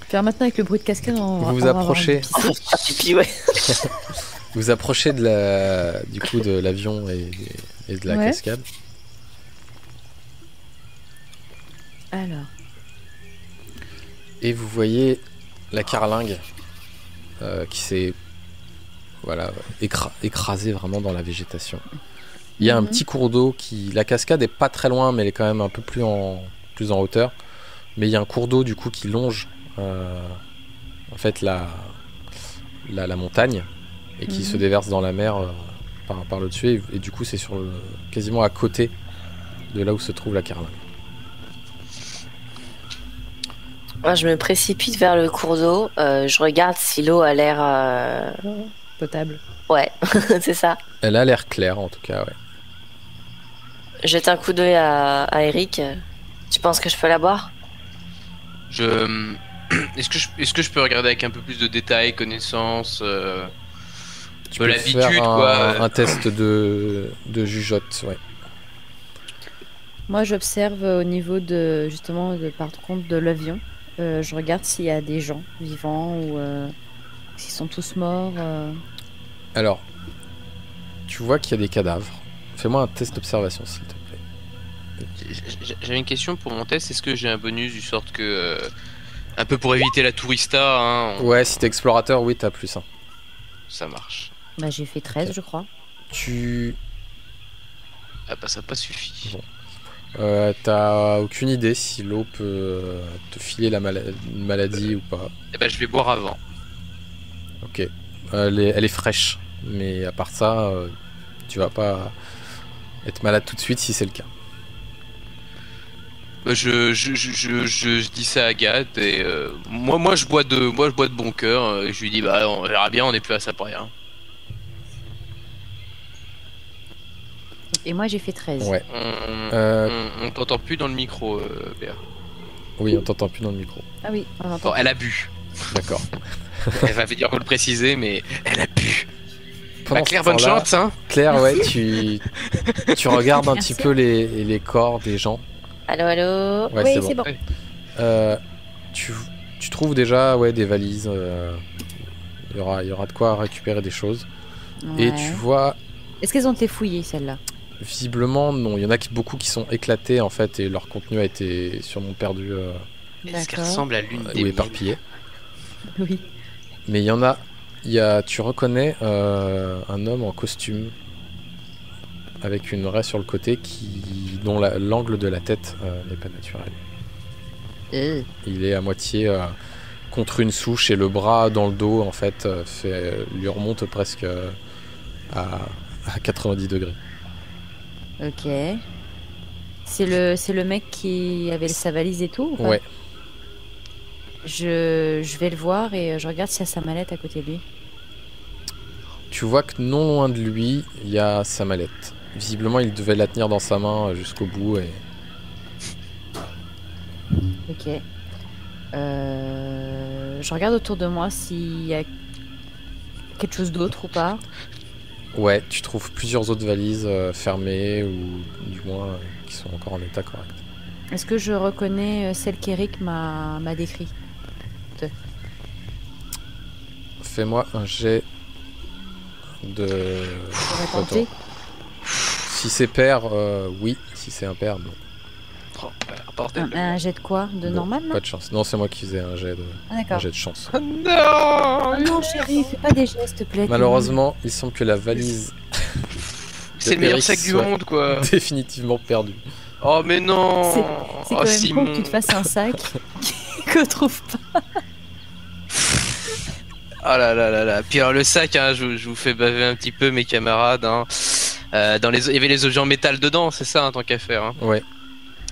Faire maintenant avec le bruit de cascade, Vous vous approchez. Pipi, ouais. Vous approchez du coup de l'avion et de la cascade. Alors. Et vous voyez la carlingue qui s'est écrasée vraiment dans la végétation. Il y a un petit cours d'eau la cascade est pas très loin, mais elle est quand même un peu plus en hauteur. Mais il y a un cours d'eau du coup qui longe en fait la montagne et qui se déverse dans la mer par le dessus et du coup c'est quasiment à côté de là où se trouve la carlingue. Moi, je me précipite vers le cours d'eau. Je regarde si l'eau a l'air potable. Ouais, c'est ça. Elle a l'air claire en tout cas, ouais. Jette un coup d'œil à Eric. Tu penses que je peux la boire? Est-ce que je peux regarder avec un peu plus de détails, connaissances, tu peux l'habitude, quoi. Un test de jugeote, ouais. Moi, j'observe au niveau par contre de l'avion. Je regarde s'il y a des gens vivants ou s'ils sont tous morts. Alors, tu vois qu'il y a des cadavres. Fais-moi un test d'observation, s'il te plaît. J'avais une question pour mon test. Est-ce que j'ai un bonus du sorte que... un peu pour éviter la tourista, hein, Ouais, si t'es explorateur, oui, t'as plus 1. Ça marche. Bah, j'ai fait 13, je crois. Ah bah ça n'a pas suffi. Bon. T'as aucune idée si l'eau peut te filer une maladie ou pas. Eh ben je vais boire avant. Ok. Elle est fraîche, mais à part ça, tu vas pas être malade tout de suite si c'est le cas. Je dis ça à Agathe et moi je bois de bon cœur. Et je lui dis bah on verra bien, on n'est plus à ça pour rien. Et moi j'ai fait 13. Ouais. On t'entend plus dans le micro, Béa. Oui, on t'entend plus dans le micro. Ah oui, on entend. Bon, elle a bu. D'accord. Elle va dire faut le préciser, mais elle a bu. Bah, Claire, bonne chance, hein. Claire, ouais, tu regardes un petit peu les corps des gens. Allô. Ouais, oui, c'est bon. Tu trouves déjà des valises. Il y aura de quoi récupérer des choses. Ouais. Et tu vois... Est-ce qu'elles ont été fouillées, celles-là? Visiblement, non. Il y en a beaucoup qui sont éclatées, en fait, et leur contenu a été sûrement perdu. Est-ce qu'elle ressemble à l'une des ou éparpillé. Oui. Mais il y en a... tu reconnais un homme en costume avec une raie sur le côté dont l'angle de la tête n'est pas naturel. Il est à moitié contre une souche et le bras dans le dos en fait lui remonte presque à 90 degrés. Ok. C'est le mec qui avait sa valise et tout ou pas? Ouais. Je vais le voir et je regarde s'il y a sa mallette à côté de lui. Tu vois que non loin de lui, il y a sa mallette. Visiblement, il devait la tenir dans sa main jusqu'au bout. Ok. Je regarde autour de moi s'il y a quelque chose d'autre ou pas. Ouais, tu trouves plusieurs autres valises fermées ou du moins qui sont encore en état correct. Est-ce que je reconnais celle qu'Eric m'a décrit? Fais-moi un jet de... Si c'est pair, oui. Si c'est impair, non. Un jet de quoi? De normal là? Pas de chance. Non, c'est moi qui faisais un jet de chance. Oh non, non chérie, fais pas des gestes, s'il te plaît. Malheureusement, il semble que la valise... c'est le meilleur sac du monde, quoi. Définitivement perdu. Oh mais non. C'est quand même con que tu te fasses un sac que trouve pas. Oh là là là là. Puis alors le sac, hein, je vous fais baver un petit peu mes camarades. Hein. Il y avait les objets en métal dedans, c'est ça, hein, tant qu'à faire. Hein. Ouais.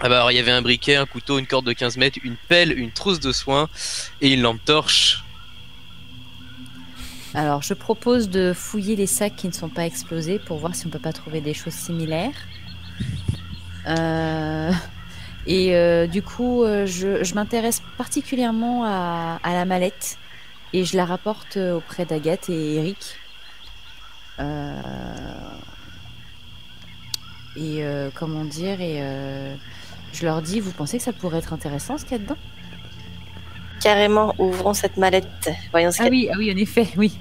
Ah bah alors il y avait un briquet, un couteau, une corde de 15 mètres, une pelle, une trousse de soins et une lampe torche. Alors je propose de fouiller les sacs qui ne sont pas explosés pour voir si on peut pas trouver des choses similaires. Du coup, je m'intéresse particulièrement à la mallette et je la rapporte auprès d'Agathe et Eric. Comment dire, je leur dis, vous pensez que ça pourrait être intéressant ce qu'il y a dedans? carrément. Ouvrons cette mallette. Voyons ce Ah qu'elle... oui, en effet, oui.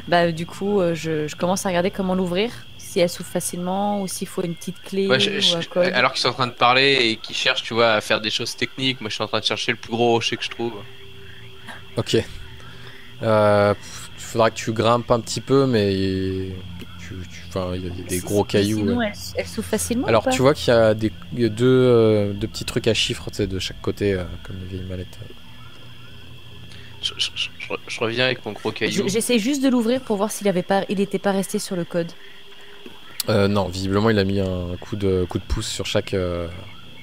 Bah, du coup, je commence à regarder comment l'ouvrir. Si elle s'ouvre facilement ou s'il faut une petite clé Ouais, ou un code. alors qu'ils sont en train de parler et qu'ils cherchent, tu vois, à faire des choses techniques, moi je suis en train de chercher le plus gros rocher que je trouve. Ok. Il faudra que tu grimpes un petit peu, mais enfin, il y a des gros cailloux. Sinon, Ouais. elle s'ouvre facilement Alors ou pas? tu vois qu'il y a il y a deux petits trucs à chiffres, tu sais, de chaque côté, comme les vieilles mallettes. Je reviens avec mon gros caillou. J'essaie juste de l'ouvrir pour voir il était pas resté sur le code. Non, visiblement il a mis un coup de pouce sur chaque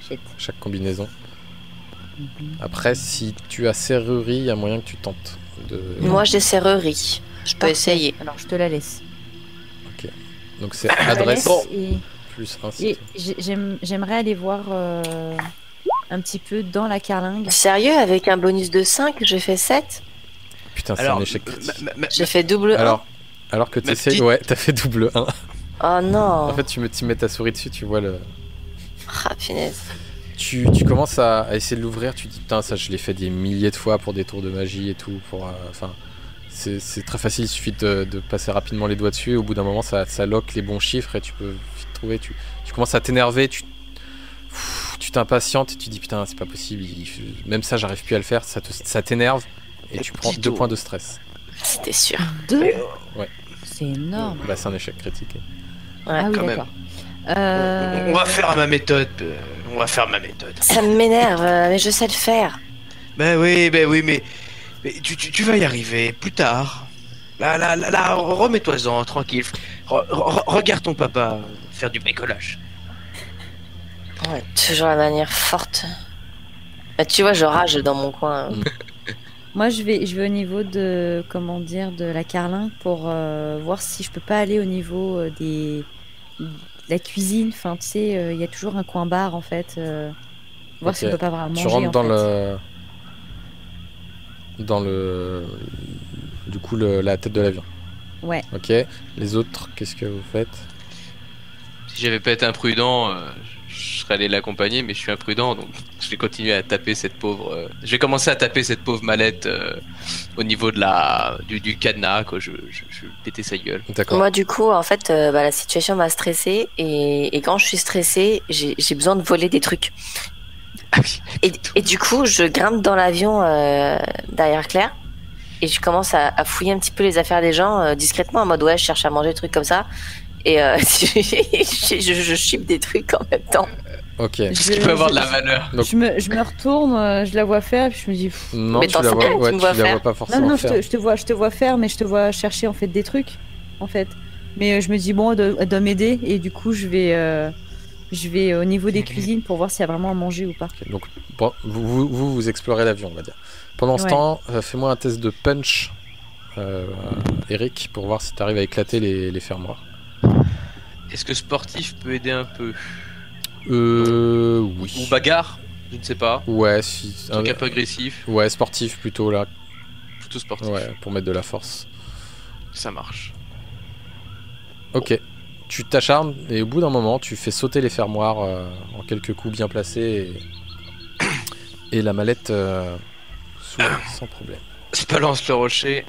Shit. combinaison. Après, si tu as serrurerie, il y a moyen que tu tentes de... Moi, j'ai serrurerie. Je peux Parfait. essayer. Alors, je te la laisse. Donc c'est Je te la adresse laisse et plus 1. Et j'aimerais aller voir un petit peu dans la carlingue. Sérieux, avec un bonus de 5, j'ai fait 7. Putain, c'est Alors, un échec critique. J'ai fait double 1. Alors que tu Ma essayes, petite- ouais, t'as fait double 1. Oh non. En fait, tu mets ta souris dessus, tu vois le... Ah, punaise. Tu commences à essayer de l'ouvrir, tu dis putain, ça je l'ai fait des milliers de fois pour des tours de magie et tout. Enfin, c'est très facile, il suffit de passer rapidement les doigts dessus. Et au bout d'un moment, ça lock les bons chiffres et tu peux vite trouver. Tu commences à t'énerver, tu t'impatientes et tu dis putain, c'est pas possible, même ça, j'arrive plus à le faire, ça t'énerve et tu prends 2 points de stress. C'était sûr. 2 Ouais. C'est énorme. Bah, c'est un échec critique. Ouais, Ah oui, quand même. d'accord. On va faire ma méthode. On va faire ma méthode. Ça m'énerve, mais je sais le faire. Ben oui, mais tu vas y arriver plus tard. Là, remets-toi-en, tranquille. Regarde ton papa faire du bricolage. Ouais, toujours la manière forte. Bah, tu vois, je rage dans mon coin. Moi, je vais au niveau de, comment dire, de la carlingue pour voir si je peux pas aller au niveau de la cuisine. Enfin, tu sais, il y a toujours un coin bar, en fait. Voir si on Ok. peut pas vraiment manger, Tu rentres en fait. dans le du coup la tête de l'avion. Ouais. Ok. Les autres, qu'est-ce que vous faites? Si j'avais pas été imprudent, je serais allé l'accompagner, mais je suis imprudent, donc je vais continuer à taper cette pauvre. Je vais commencer à taper cette pauvre mallette au niveau de du cadenas, quoi. Je vais péter sa gueule. D'accord. Moi, du coup, en fait, la situation m'a stressée. Et quand je suis stressée, j'ai besoin de voler des trucs. Et du coup, je grimpe dans l'avion derrière Claire. Et je commence à fouiller un petit peu les affaires des gens discrètement, en mode ouais, je cherche à manger, des trucs comme ça. Et je chipe des trucs en même temps. Ok. Ce qui peut avoir de la valeur. Donc- Je me retourne, je la vois faire, et puis je me dis... pff, Non, Mais tu t'en la sais vois, bien que ouais, tu me tu vois la faire. vois pas Non, forcément non, faire. je te vois faire, mais je te vois chercher en fait des trucs, en fait. Mais je me dis bon, elle doit m'aider et du coup je vais au niveau des cuisines pour voir s'il y a vraiment à manger ou pas. Ok, donc bon, vous explorez l'avion, on va dire. Pendant ce Ouais. temps, fais-moi un test de punch, Eric, pour voir si tu arrives à éclater les fermoirs. Est-ce que sportif peut aider un peu? Oui. Ou bagarre? Je ne sais pas. Ouais, si. Un truc un peu agressif. Ouais, sportif plutôt là. Plutôt sportif. Ouais, pour mettre de la force. Ça marche. Ok. Tu t'acharnes et au bout d'un moment, tu fais sauter les fermoirs en quelques coups bien placés et la mallette s'ouvre sans problème. Je balance le rocher.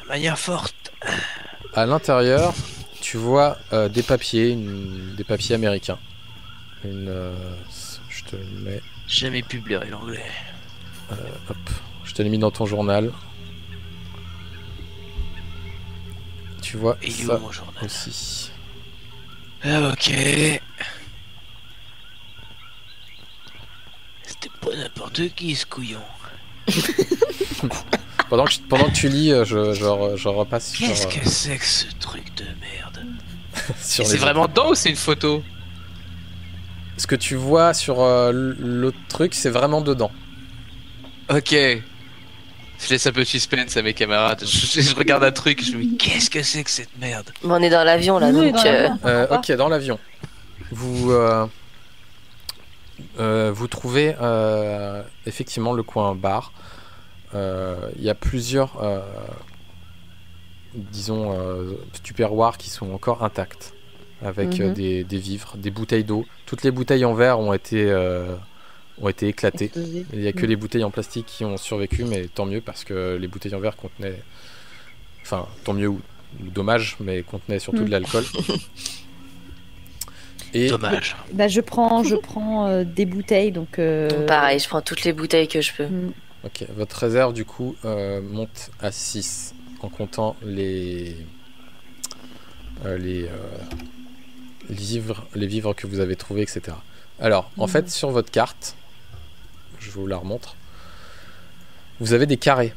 De manière forte. À l'intérieur, tu vois des papiers, des papiers américains. Je te le mets. J'ai jamais pu blairer l'anglais. Hop, je te l'ai mis dans ton journal. Tu vois Et il est ça où mon journal? aussi. Ah, ok. C'était pas n'importe qui ce couillon. Pendant que tu lis, je repasse sur, Qu'est-ce que c'est que ce truc de merde? sur Et les c'est vraiment dedans ou c'est une photo? Ce que tu vois sur l'autre truc, c'est vraiment dedans. Ok. Je laisse un peu de suspense à mes camarades. Je regarde un truc, je me dis qu'est-ce que c'est que cette merde? Mais on est dans l'avion là, Nous, on est donc. dans l'avion, on comprend pas. Ok, dans l'avion. Vous trouvez effectivement le coin bar. Il y a plusieurs, disons, tupperwares qui sont encore intacts, avec Mhm. des vivres, des bouteilles d'eau. Toutes les bouteilles en verre ont été ont été éclatées. Explosé. Il n'y a que les bouteilles en plastique qui ont survécu, mais tant mieux parce que les bouteilles en verre contenaient. Enfin, tant mieux ou dommage, mais contenaient surtout de l'alcool. Et Dommage. Bah, je prends des bouteilles, donc. Pareil, je prends toutes les bouteilles que je peux. ok, votre réserve du coup monte à 6 en comptant les vivres que vous avez trouvés, etc. Alors, en fait, sur votre carte, je vous la remontre, vous avez des carrés.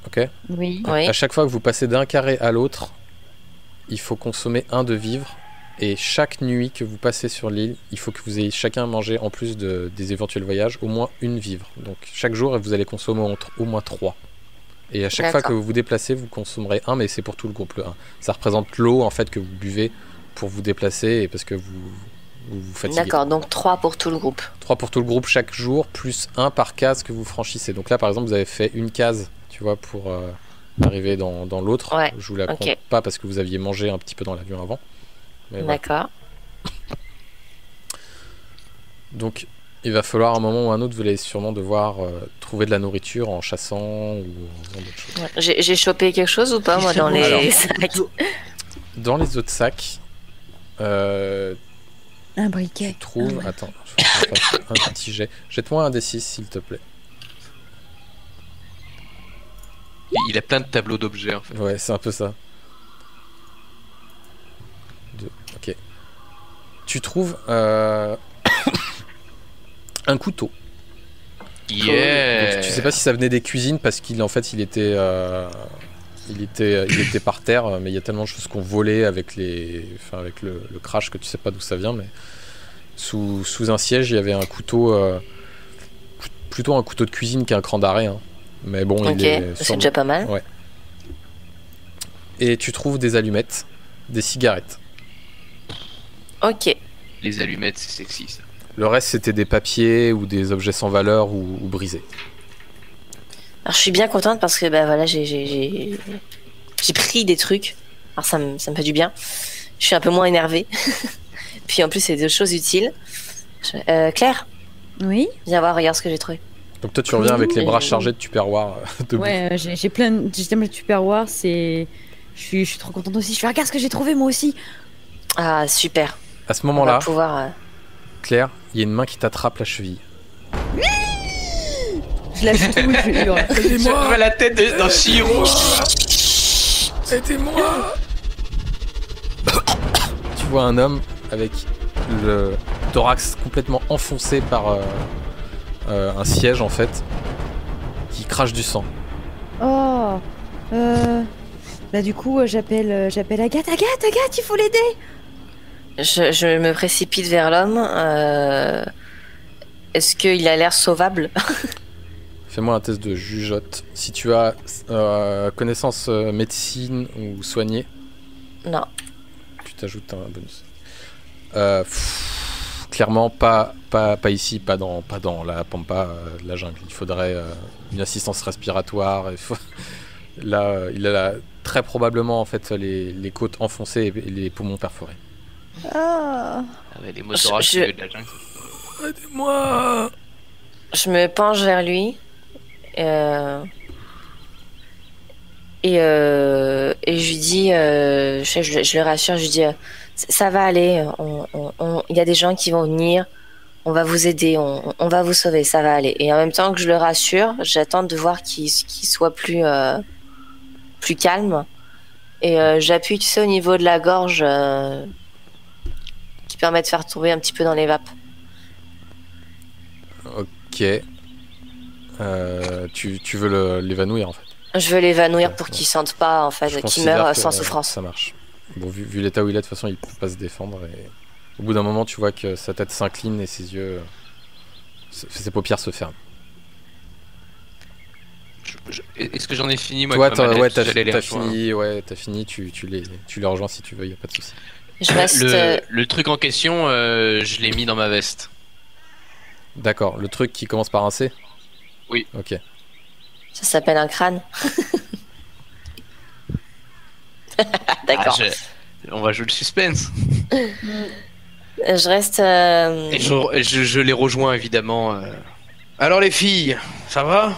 Ok. Oui. Oui. À chaque fois que vous passez d'un carré à l'autre, il faut consommer 1 de vivres. Et chaque nuit que vous passez sur l'île, il faut que vous ayez chacun mangé, en plus des éventuels voyages, au moins 1 vivre. Donc chaque jour, vous allez consommer au moins 3. Et à chaque fois que vous vous déplacez, vous consommerez 1, mais c'est pour tout le groupe, le 1. Ça représente l'eau en fait que vous buvez pour vous déplacer et parce que vous fatiguez. D'accord, donc 3 pour tout le groupe. 3 pour tout le groupe chaque jour, plus 1 par case que vous franchissez. Donc là, par exemple, vous avez fait une case, tu vois, pour arriver dans l'autre. Ouais, Je vous la compte pas parce que vous aviez mangé un petit peu dans l'avion avant. Mais voilà. D'accord. Donc, il va falloir un moment ou un autre, vous allez sûrement devoir trouver de la nourriture en chassant ou en faisant d'autres choses. Ouais. J'ai chopé quelque chose ou pas, moi, dans les Alors, sacs? Dans les autres sacs, Un briquet. tu trouves... Attends, je vais faire un petit jet. Jette-moi un D6, s'il te plaît. Il a plein de tableaux d'objets en fait. Ouais, c'est un peu ça. 2, ok. Tu trouves un couteau. Yeah. Donc, tu sais pas si ça venait des cuisines parce qu'il en fait il était par terre, mais il y a tellement de choses qu'on volait avec avec le crash que tu sais pas d'où ça vient, mais sous un siège il y avait un couteau, plutôt un couteau de cuisine qu'un cran d'arrêt, hein. Mais bon, Ok, c'est déjà pas mal. Ouais. Et tu trouves des allumettes, des cigarettes. Ok. Les allumettes, c'est sexy ça. Le reste c'était des papiers ou des objets sans valeur ou brisés. Alors je suis bien contente parce que bah voilà, j'ai pris des trucs. Alors ça me fait du bien. Je suis un peu moins énervée. Puis en plus c'est des choses utiles. Claire, Oui. viens voir, regarde ce que j'ai trouvé. Donc toi tu reviens avec les bras Et- chargés de tupperware debout. Ouais, j'ai tellement de Tupperware, je suis trop contente aussi. Je fais regarde ce que j'ai trouvé moi aussi. Ah super. À ce On va moment-là, pouvoir. Claire, il y a une main qui t'attrape la cheville. Je lâche tout, je hurle. Je vois la tête d'un Chiro. Aidez-moi. Tu vois un homme avec le thorax complètement enfoncé par un siège en fait, qui crache du sang. Oh. Bah du coup, j'appelle Agathe. Agathe, il faut l'aider. Je me précipite vers l'homme. Est-ce qu'il a l'air sauvable? Fais-moi un test de jugeote. Si tu as connaissance médecine ou soigné, Non. tu t'ajoutes un bonus. Clairement, pas ici, pas dans la pampa de la jungle. Il faudrait une assistance respiratoire. Là, il a très probablement en fait les côtes enfoncées et les poumons perforés. Ah. Ah ouais, les motorages Je- de la jungle. Aidez-moi. Je me penche vers lui. Et je lui dis, je le rassure, je lui dis, ça va aller, il y a des gens qui vont venir, on va vous aider, on va vous sauver, ça va aller. Et en même temps que je le rassure, j'attends de voir qu'il soit plus calme. Et j'appuie, tu sais, au niveau de la gorge, qui permet de faire tomber un petit peu dans les vapes. Ok. Tu veux l'évanouir en fait. Je veux l'évanouir pour Ouais. qu'il sente pas, en Je fait, qu'il considère meure que, sans souffrance. Ça marche. Bon, vu l'état où il est, de toute façon, il peut pas se défendre. Et au bout d'un moment, tu vois que sa tête s'incline et ses yeux, ses paupières se ferment. Est-ce que j'en ai fini moi Toi, avec ma mallette, t'as j'allais les rejoindre. fini. Tu les rejoins si tu veux. Y a pas de souci. Je reste. Le truc en question, je l'ai mis dans ma veste. D'accord. Le truc qui commence par un C. Oui. Ok. Ça s'appelle un crâne. D'accord. On va jouer le suspense. Je reste. Et je les rejoins évidemment. Alors les filles, ça va?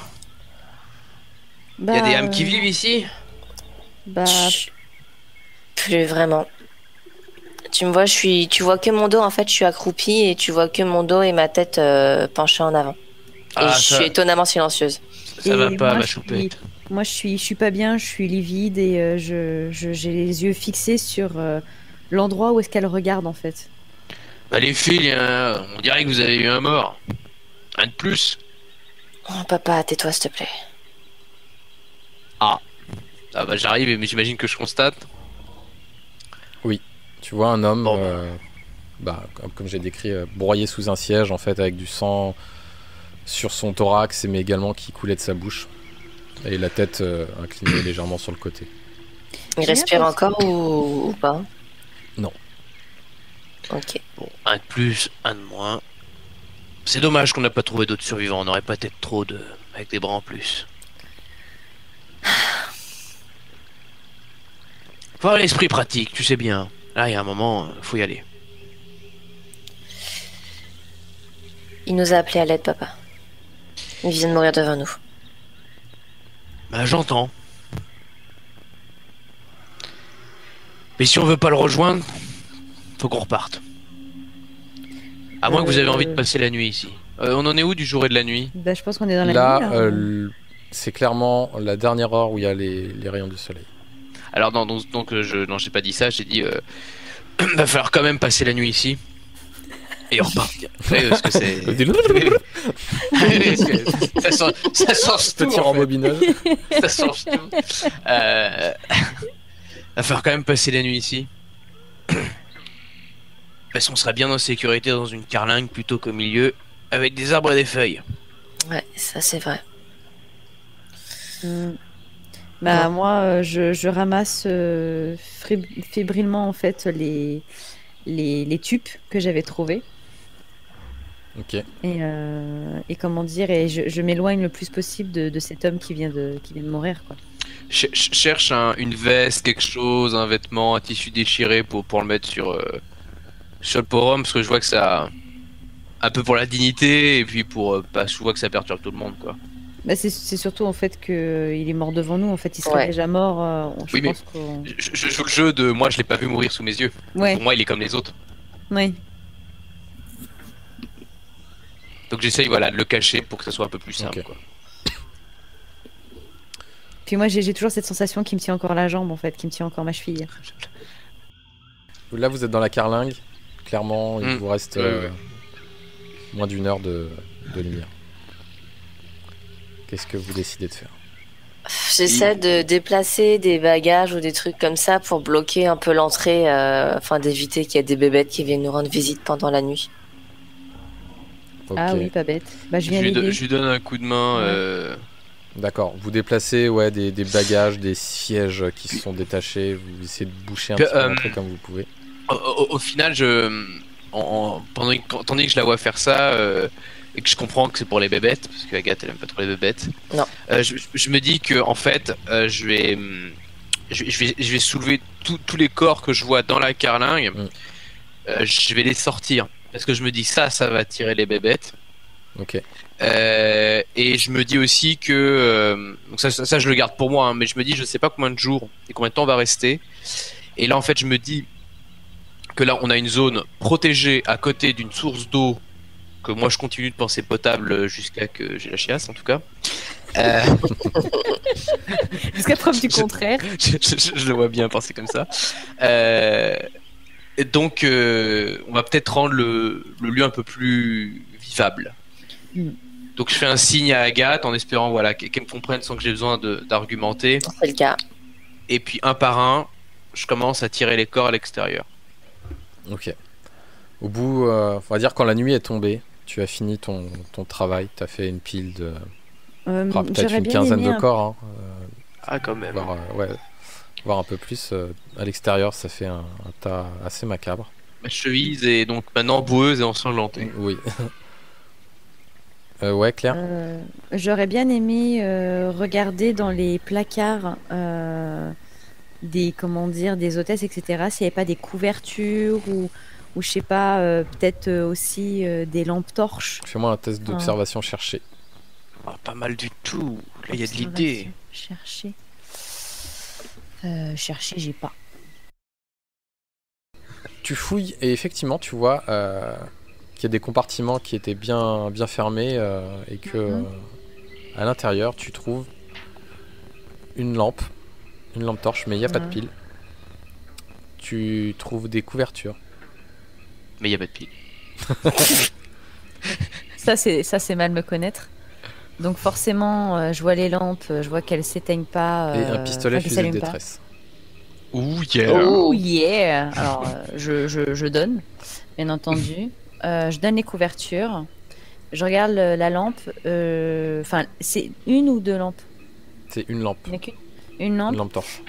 Il y a des âmes qui vivent ici? Bah, Plus vraiment. Tu me vois, tu vois que mon dos, en fait, je suis accroupie et tu vois que mon dos et ma tête penchée en avant. Et je suis étonnamment silencieuse. Ça va Et pas, moi, ma je choupette. moi, je suis pas bien, je suis livide et j'ai les yeux fixés sur l'endroit où est-ce qu'elle regarde en fait. Bah les filles, on dirait que vous avez eu un mort. Un de plus. Oh, papa, tais-toi, s'il te plaît. Ah. Ah bah j'arrive, mais j'imagine que je constate. Tu vois un homme, Bon. comme j'ai décrit, broyé sous un siège, en fait, avec du sang sur son thorax, mais également qui coulait de sa bouche. Et la tête inclinée légèrement sur le côté. Il respire encore ou pas? Non. Ok. Bon, un de plus, un de moins. C'est dommage qu'on n'a pas trouvé d'autres survivants. On aurait peut-être trop de... avec des bras en plus. Faut avoir l'esprit pratique, tu sais bien. Là, il y a un moment, faut y aller. Il nous a appelé à l'aide, papa. Il vient de mourir devant nous. Bah, j'entends. Mais si on veut pas le rejoindre, faut qu'on reparte. À moins que vous avez envie de passer la nuit ici. On en est où du jour et de la nuit? Bah, je pense qu'on est dans la Là, nuit. Là. c'est clairement la dernière heure où il y a les rayons du soleil. Alors non, non, j'ai pas dit ça, j'ai dit va falloir quand même passer la nuit ici et repartir. Oui, parce que c'est ça change tout. Petit En fait. rembobinage. Ça change tout. Va falloir quand même passer la nuit ici. Parce qu'on serait bien en sécurité dans une carlingue plutôt qu'au milieu avec des arbres et des feuilles. Ouais, ça c'est vrai. Bah, moi, je ramasse fébrilement en fait les tubes que j'avais trouvés. Ok. Et comment dire, et je m'éloigne le plus possible de cet homme qui vient de mourir, quoi. Cherche une veste, quelque chose, un vêtement, un tissu déchiré pour le mettre sur le forum, parce que je vois que ça un peu pour la dignité et puis pour pas je vois que ça perturbe tout le monde, quoi. Bah, c'est surtout en fait que il est mort devant nous. En fait, il serait Ouais. déjà mort. Je Oui, mais pense qu'on... je joue le jeu de moi, je l'ai pas vu mourir sous mes yeux. Ouais, Pour moi, il est comme les autres. ouais. Donc j'essaye voilà de le cacher pour que ça soit un peu plus simple, Ok. quoi. Puis moi, j'ai toujours cette sensation qui me tient encore la jambe, en fait, qui me tient encore ma cheville. Là, vous êtes dans la carlingue. Clairement, il vous reste Ouais. moins d'une heure de lumière. Qu'est-ce que vous décidez de faire? J'essaie de déplacer des bagages ou des trucs comme ça pour bloquer un peu l'entrée, afin d'éviter qu'il y ait des bébêtes qui viennent nous rendre visite pendant la nuit. Ok. Ah oui, pas bête. Bah, je Je viens l'aider. lui donne un coup de main. Ouais. D'accord. Vous déplacez des bagages, des sièges qui se sont détachés. Vous essayez de boucher un Que, petit peu l'entrée comme vous pouvez. Au final, tandis que je la vois faire ça et que je comprends que c'est pour les bébêtes, parce que Agathe elle aime pas trop les bébêtes. Non. Je me dis que en fait, je vais soulever tous les corps que je vois dans la carlingue. Je vais les sortir parce que je me dis ça va attirer les bébêtes. Ok. Et je me dis aussi que donc ça je le garde pour moi, hein, mais je me dis je sais pas combien de jours et combien de temps on va rester. Et là en fait je me dis que là on a une zone protégée à côté d'une source d'eau que moi je continue de penser potable jusqu'à que j'ai la chiasse en tout cas. Jusqu'à preuve du contraire. Je le vois bien penser comme ça. Et donc on va peut-être rendre le lieu un peu plus vivable. Donc je fais un signe à Agathe en espérant voilà qu'elle me comprenne sans que j'ai besoin d'argumenter. C'est le cas. Et puis un par un, je commence à tirer les corps à l'extérieur. Ok. Au bout, on va dire quand la nuit est tombée, tu as fini ton travail. Tu as fait une pile de peut-être J'aurais une bien quinzaine aimé de corps. Hein, Ah quand même. voire un peu plus. À l'extérieur, ça fait un tas assez macabre. Ma cheville est donc maintenant boueuse et ensanglantée. Oui. Ouais, Claire. J'aurais bien aimé regarder dans les placards des hôtesses, etc. S'il n'y avait pas des couvertures ou ou je sais pas, peut-être aussi des lampes torches. Fais-moi un test d'observation cherché. Ah, pas mal du tout. Là, il y a de l'idée. Chercher. Chercher, j'ai pas. Tu fouilles et effectivement tu vois qu'il y a des compartiments qui étaient bien fermés et que à l'intérieur tu trouves une lampe torche, mais il n'y a pas de pile. Tu trouves des couvertures. Mais il n'y a pas de pile. Ça c'est mal me connaître. Donc forcément, je vois les lampes, je vois qu'elles s'éteignent pas. Et un pistolet fusil de détresse. Ouh yeah. Oh yeah. Alors je donne, bien entendu. Je donne les couvertures. Je regarde la lampe. Enfin, c'est une ou deux lampes? C'est une lampe. Une lampe. Une lampe torche.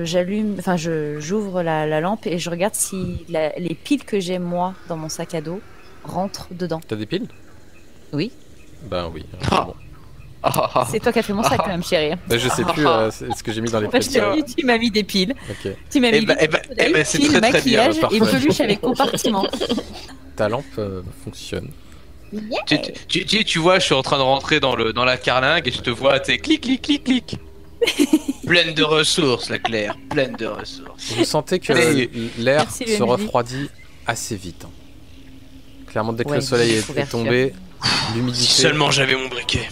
J'allume. Enfin, j'ouvre la lampe et je regarde si les piles que j'ai moi dans mon sac à dos rentrent dedans. T'as des piles? Oui. Ben oui. Bon. C'est toi qui as fait mon sac quand même, chérie. Ben, je sais plus ce que j'ai mis dans les piles. Tu m'as mis des piles. Ok. Tu m'as mis c'est piles, très, très bien, maquillage et peluche avec compartiment. Ta lampe fonctionne. Yeah. Tu vois, je suis en train de rentrer dans la carlingue et je te vois, tu sais, clic, clic, clic, clic. Pleine de ressources, la Claire, pleine de ressources. Vous sentez que l'air se refroidit assez vite. Clairement, dès que le soleil est tombé, l'humidité... Si seulement j'avais mon briquet.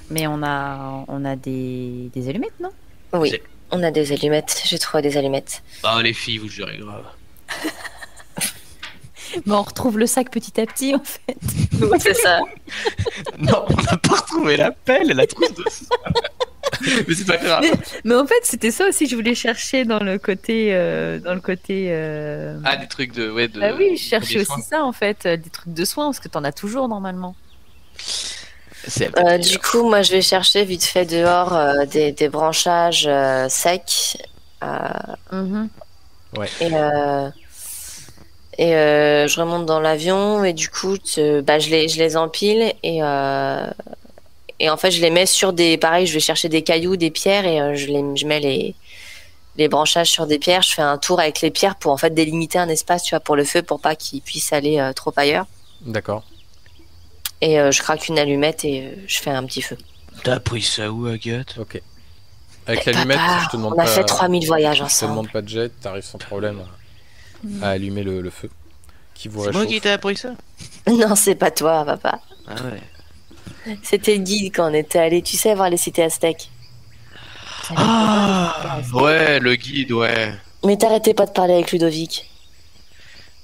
Mais on a des allumettes, non? Oui, on a des allumettes. J'ai trouvé des allumettes. Ah, les filles, vous jurez grave. Mais on retrouve le sac petit à petit, en fait. Oui, c'est ça. Non, on n'a pas retrouvé la pelle et la trousse de ça. Mais c'est pas grave. Mais en fait, c'était ça aussi que je voulais chercher dans le côté... Ah, des trucs de... Ouais, Ah oui, je cherchais aussi ça, en fait. Des trucs de soins, parce que t'en as toujours, normalement. Du coup, moi, je vais chercher vite fait dehors des branchages secs. Ouais. Et je remonte dans l'avion et du coup, je les empile et en fait, je les mets sur des... Pareil, je vais chercher des cailloux, des pierres et je mets les branchages sur des pierres. Je fais un tour avec les pierres pour en fait délimiter un espace, tu vois, pour le feu, pour pas qu'il puisse aller trop ailleurs. D'accord. Et je craque une allumette et je fais un petit feu. T'as appris ça où, Agathe? Ok. Avec l'allumette, je te demande on a fait 3000 voyages Je te ensemble. demande pas de jet, t'arrives sans problème à allumer le feu. Qui vous C'est réchauffe. moi qui t'ai appris ça? Non, c'est pas toi, papa. Ah ouais. C'était le guide quand on était allé, tu sais, voir les cités aztèques. Ah ouais, le guide, ouais. Mais t'arrêtais pas de parler avec Ludovic.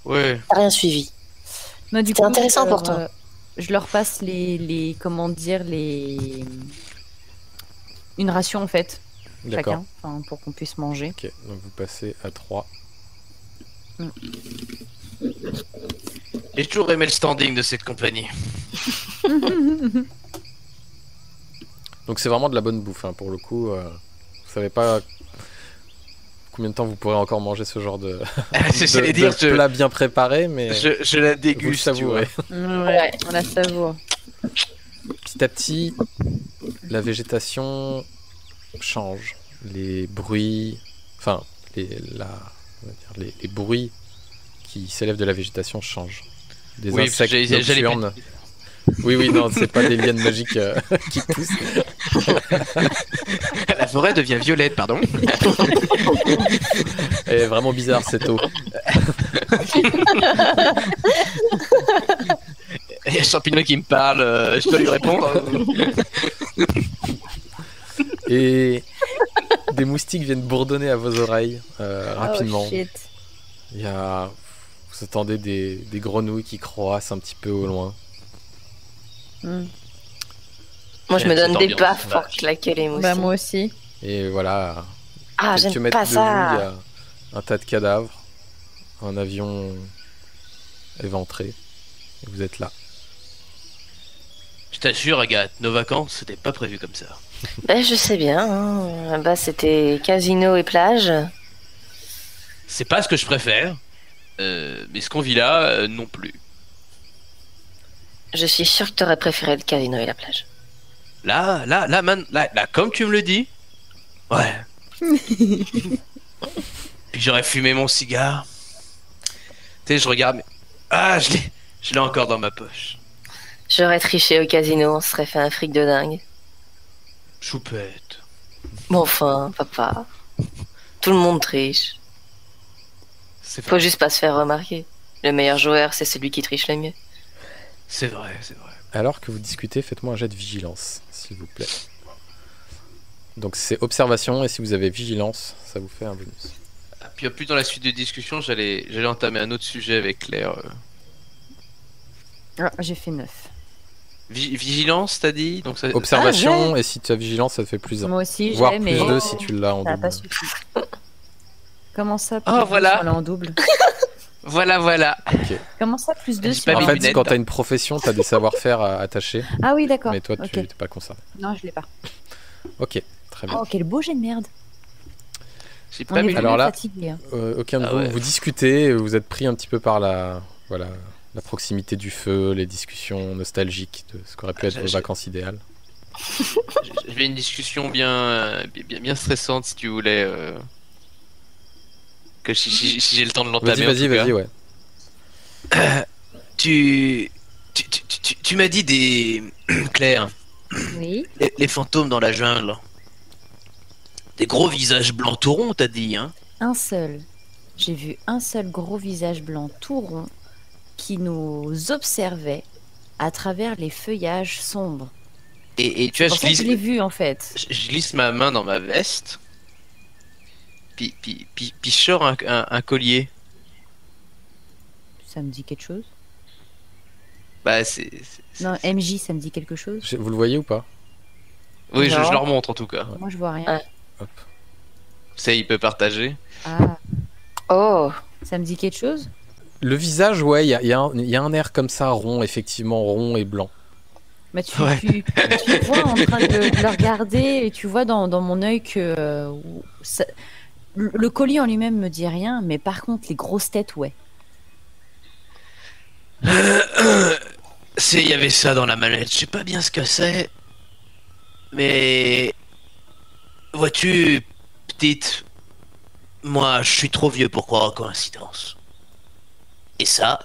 Ouais. T'as rien suivi. C'était intéressant pour toi. Je leur passe comment dire, une ration en fait, chacun, pour qu'on puisse manger. Ok, donc vous passez à 3. J'ai toujours aimé le standing de cette compagnie. Donc c'est vraiment de la bonne bouffe, hein, pour le coup. Vous savez pas combien de temps vous pourrez encore manger ce genre de, plat bien préparé, mais je la déguste, savourez. Ouais, on la savoure. Petit à petit, la végétation change. Les bruits, enfin les bruits qui s'élèvent de la végétation changent. Des insectes nocturnes. Oui, non, c'est pas des lianes magiques qui poussent. La forêt devient violette, pardon. Elle est vraiment bizarre cette eau. Il y a un champignon qui me parle, je dois lui répondre. Et des moustiques viennent bourdonner à vos oreilles rapidement. Oh, shit. Vous entendez des grenouilles qui croassent un petit peu au loin. Moi, je me donne des baffes pour claquer les moustiques. Bah, moi aussi. Et voilà, j'aime quelques mètres pas de ça. vous, il y a un tas de cadavres, un avion éventré, et vous êtes là. Je t'assure, Agathe, nos vacances, c'était pas prévu comme ça. Ben, je sais bien. Hein. Là-bas, c'était casino et plage. C'est pas ce que je préfère, mais ce qu'on vit là, non plus. Je suis sûr que t'aurais préféré le casino et la plage. Là, comme tu me le dis, ouais. Puis j'aurais fumé mon cigare. Tu sais, je regarde. Ah, je l'ai encore dans ma poche. J'aurais triché au casino, on se serait fait un fric de dingue. Choupette. Bon, enfin, papa. Tout le monde triche. C'est Faut vrai. juste pas se faire remarquer. Le meilleur joueur, c'est celui qui triche le mieux. C'est vrai, c'est vrai. Alors que vous discutez, faites-moi un jet de vigilance, s'il vous plaît. Donc c'est observation, et si vous avez vigilance, ça vous fait un bonus. Puis plus dans la suite de discussion, j'allais entamer un autre sujet avec Claire. Ah, j'ai fait 9. Vigilance, t'as dit donc ça... Observation, et si tu as vigilance, ça te fait plus 1. Moi aussi, Voire j'ai, plus mais 2 si tu l'as en ça n'a double. pas suffi. Comment ça, plus Ah, 2 voilà. si on l'a en double? Voilà. Comment ça, plus 2 J'ai si pas on En mis l'a fait, en lunettes. quand double? t'as une profession, t'as des savoir-faire attachés, Ah oui, d'accord. mais toi, tu Ok. t'es pas concerné. Non, je l'ai pas. Ok, très bien. Oh, quel beau jet de merde. J'ai On pas est mis Alors vraiment là- fatigué. Hein. Aucun de Ah vous, ouais. vous discutez, vous êtes pris un petit peu par la proximité du feu, les discussions nostalgiques de ce qu'aurait pu être vos vacances idéales. J'avais une discussion bien stressante si tu voulais. Que si j'ai le temps de l'entamer. Vas-y, ouais. Tu m'as dit des. Claire, Oui. les fantômes dans la jungle. Des gros visages blancs tout ronds, t'as dit, hein? Un seul. J'ai vu un seul gros visage blanc tout rond qui nous observait à travers les feuillages sombres. Et tu C'est vois, pour ça que je l'ai vu en fait. je glisse ma main dans ma veste. Puis je sors un collier. Ça me dit quelque chose? Bah, Non, MJ, ça me dit quelque chose? Vous le voyez ou pas? Oui, je Non. leur montre en tout cas. Moi, je vois rien. Ouais. Hop. Ça, il peut partager. Ah, Oh, ça me dit quelque chose? Le visage, ouais, il y a un air comme ça, rond, effectivement, rond et blanc. Bah, Ouais. tu vois en train de le regarder et tu vois dans mon œil que le collier en lui-même me dit rien, mais par contre, les grosses têtes, ouais. Il y avait ça dans la mallette. Je sais pas bien ce que c'est. Mais. Vois-tu, petite. Moi, je suis trop vieux pour croire aux coïncidences. Et ça.